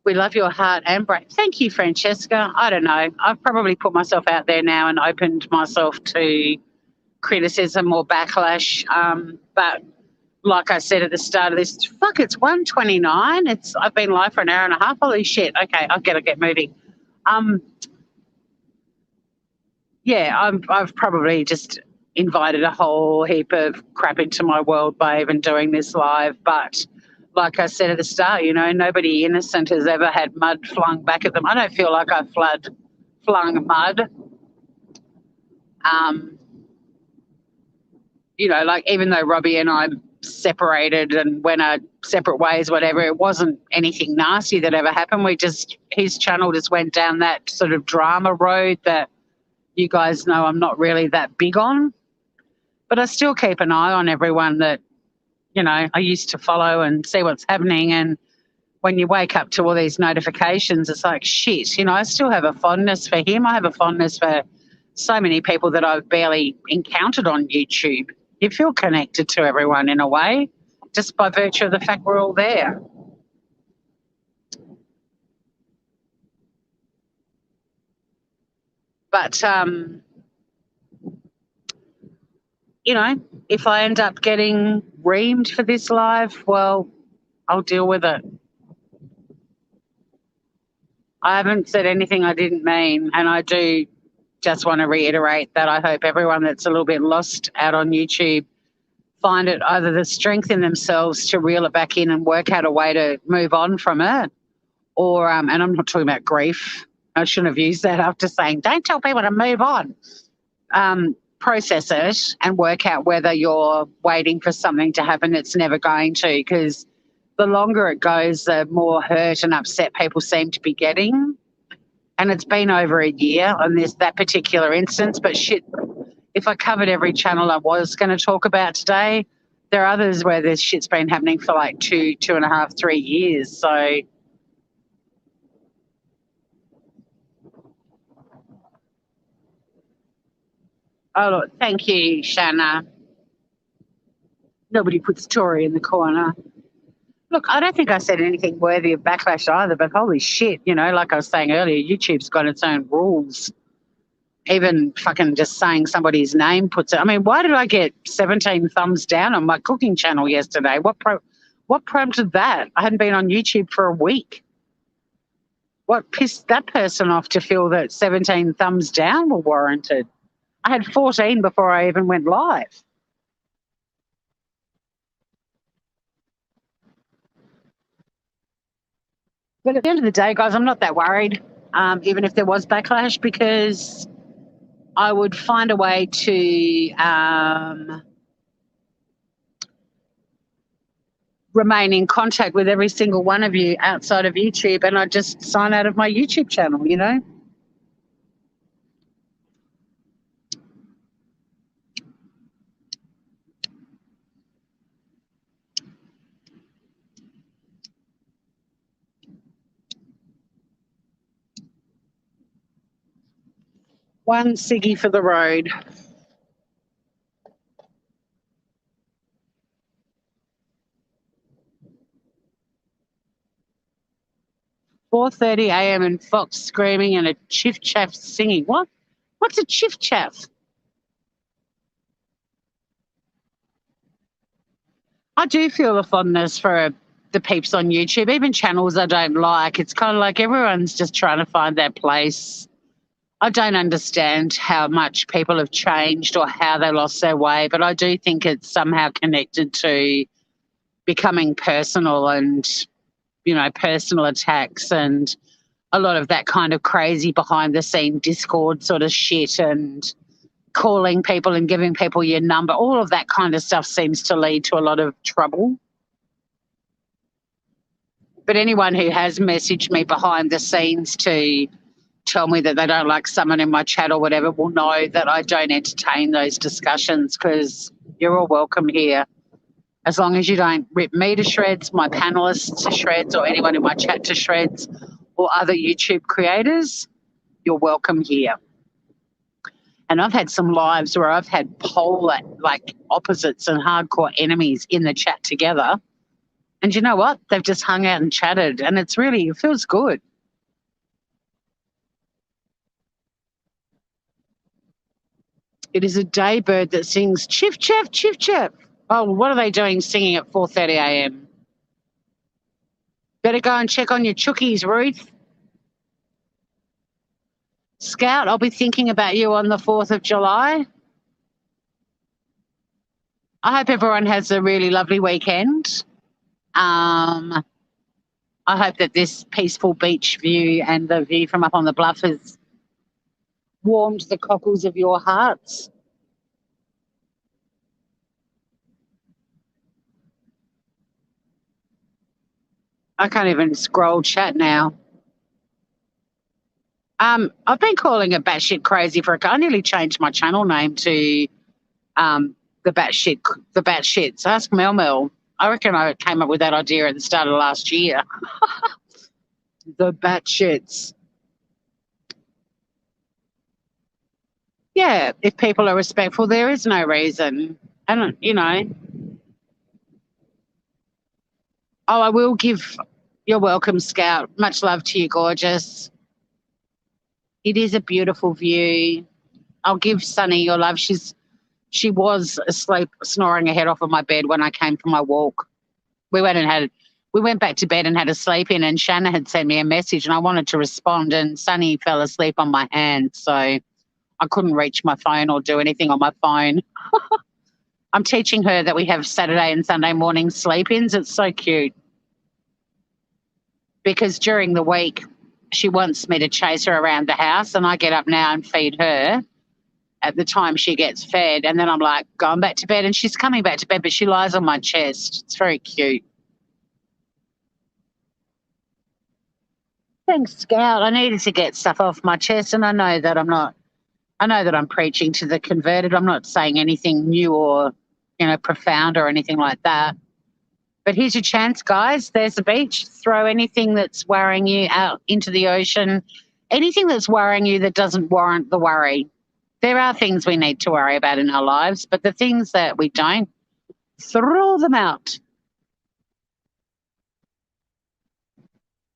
We love your heart and brain. Thank you, Francesca. I don't know. I've probably put myself out there now and opened myself to criticism or backlash. But like I said at the start of this, it's 1:29. I've been live for an hour and a half. Holy shit. Okay, I've got to get moving. I've probably just invited a whole heap of crap into my world by even doing this live. But like I said at the start, nobody innocent has ever had mud flung back at them. I don't feel like I've flung mud. Even though Robbie and I separated and went our separate ways, whatever, it wasn't anything nasty that ever happened. His channel just went down that sort of drama road that you guys know I'm not really that big on. But I still keep an eye on everyone that, I used to follow and see what's happening. And when you wake up to all these notifications, it's like, shit, I still have a fondness for him. I have a fondness for so many people that I've barely encountered on YouTube. You feel connected to everyone in a way, just by virtue of the fact we're all there. But, if I end up getting reamed for this live, well, I'll deal with it. I haven't said anything I didn't mean, and I do just want to reiterate that I hope everyone that's a little bit lost out on YouTube find it either the strength in themselves to reel it back in and work out a way to move on from it, or, and I'm not talking about grief. I shouldn't have used that after saying, don't tell people to move on. Process it and work out whether you're waiting for something to happen that's never going to, because the longer it goes, the more hurt and upset people seem to be getting. And it's been over a year on that particular instance. But shit, if I covered every channel I was going to talk about today, there are others where this shit's been happening for like 2.5, 3 years. So, oh, look, thank you, Shanna. Nobody puts Tori in the corner. Look, I don't think I said anything worthy of backlash either, but holy shit, like I was saying earlier, YouTube's got its own rules. Even fucking just saying somebody's name puts it. I mean, why did I get 17 thumbs down on my cooking channel yesterday? What prompted that? I hadn't been on YouTube for a week. What pissed that person off to feel that 17 thumbs down were warranted? I had 14 before I even went live. But at the end of the day, guys, I'm not that worried, even if there was backlash, because I would find a way to remain in contact with every single one of you outside of YouTube, and I'd just sign out of my YouTube channel, One ciggy for the road. "4:30 a.m. and Fox screaming and a chiff chaff singing." What? What's a chiff chaff? I do feel a fondness for the peeps on YouTube, even channels I don't like. It's kind of like everyone's just trying to find their place. I don't understand how much people have changed or how they lost their way, but I do think it's somehow connected to becoming personal and, personal attacks and a lot of that kind of crazy behind the scene Discord sort of shit and calling people and giving people your number. All of that kind of stuff seems to lead to a lot of trouble. But anyone who has messaged me behind the scenes to tell me that they don't like someone in my chat or whatever will know that I don't entertain those discussions, because you're all welcome here. As long as you don't rip me to shreds, my panelists to shreds, or anyone in my chat to shreds, or other YouTube creators, you're welcome here. And I've had some lives where I've had polar, like, opposites and hardcore enemies in the chat together. And you know what? They've just hung out and chatted, and it feels good. It is a day bird that sings chiff chaff, chiff chaff. Oh, what are they doing singing at 4:30 a.m.? Better go and check on your chookies, Ruth. Scout, I'll be thinking about you on the 4th of July. I hope everyone has a really lovely weekend. I hope that this peaceful beach view and the view from up on the bluff has warmed the cockles of your hearts. I can't even scroll chat now. I've been calling it batshit crazy I nearly changed my channel name to um, the batshits. Ask Mel Mel. I reckon I came up with that idea at the start of last year. The batshits. Yeah, if people are respectful, there is no reason. And, oh, I will give, you're welcome, Scout. Much love to you, gorgeous. It is a beautiful view. I'll give Sunny your love. She was asleep, snoring her head off of my bed when I came for my walk. We went back to bed and had a sleep in, and Shanna had sent me a message and I wanted to respond, and Sunny fell asleep on my hand, so I couldn't reach my phone or do anything on my phone. I'm teaching her that we have Saturday and Sunday morning sleep-ins. It's so cute because during the week she wants me to chase her around the house, and I get up now and feed her at the time she gets fed, and then I'm like, going back to bed, and she's coming back to bed, but she lies on my chest. It's very cute. Thanks, Scout. I needed to get stuff off my chest, and I know that I'm preaching to the converted. I'm not saying anything new or, profound or anything like that. But here's your chance, guys. There's the beach. Throw anything that's worrying you out into the ocean. Anything that's worrying you that doesn't warrant the worry. There are things we need to worry about in our lives, but the things that we don't, throw them out.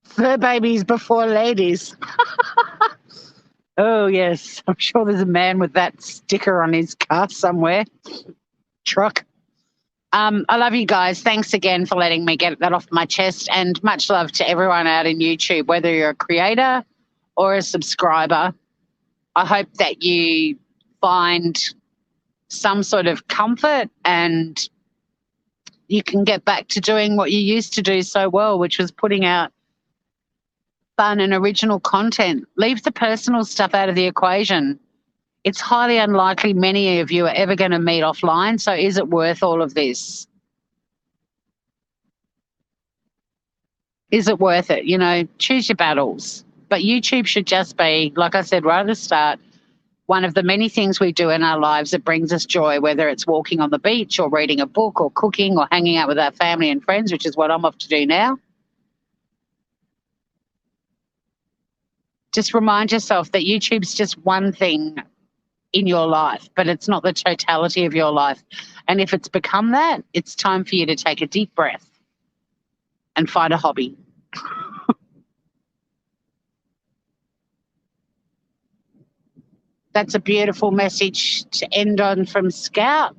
Fur babies before ladies. Oh, yes. I'm sure there's a man with that sticker on his car somewhere. Truck. I love you guys. Thanks again for letting me get that off my chest, and much love to everyone out in YouTube, whether you're a creator or a subscriber. I hope that you find some sort of comfort and you can get back to doing what you used to do so well, which was putting out fun and original content. Leave the personal stuff out of the equation. It's highly unlikely many of you are ever going to meet offline, so is it worth all of this? Is it worth it? Choose your battles. But YouTube should just be, like I said right at the start, one of the many things we do in our lives that brings us joy, whether it's walking on the beach or reading a book or cooking or hanging out with our family and friends, which is what I'm off to do now. Just remind yourself that YouTube's just one thing in your life, but it's not the totality of your life. And if it's become that, it's time for you to take a deep breath and find a hobby. That's a beautiful message to end on from Scout.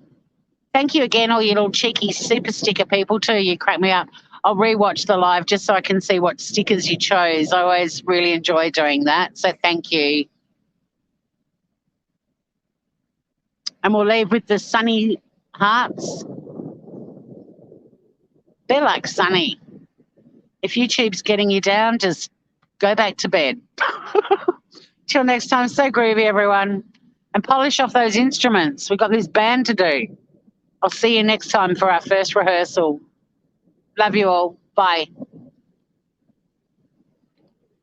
Thank you again, all you little cheeky super sticker people too. You crack me up. I'll rewatch the live just so I can see what stickers you chose. I always really enjoy doing that, so thank you. And we'll leave with the sunny hearts. They're like sunny. If YouTube's getting you down, just go back to bed. Till next time, stay groovy, everyone. And polish off those instruments. We've got this band to do. I'll see you next time for our first rehearsal. Love you all. Bye.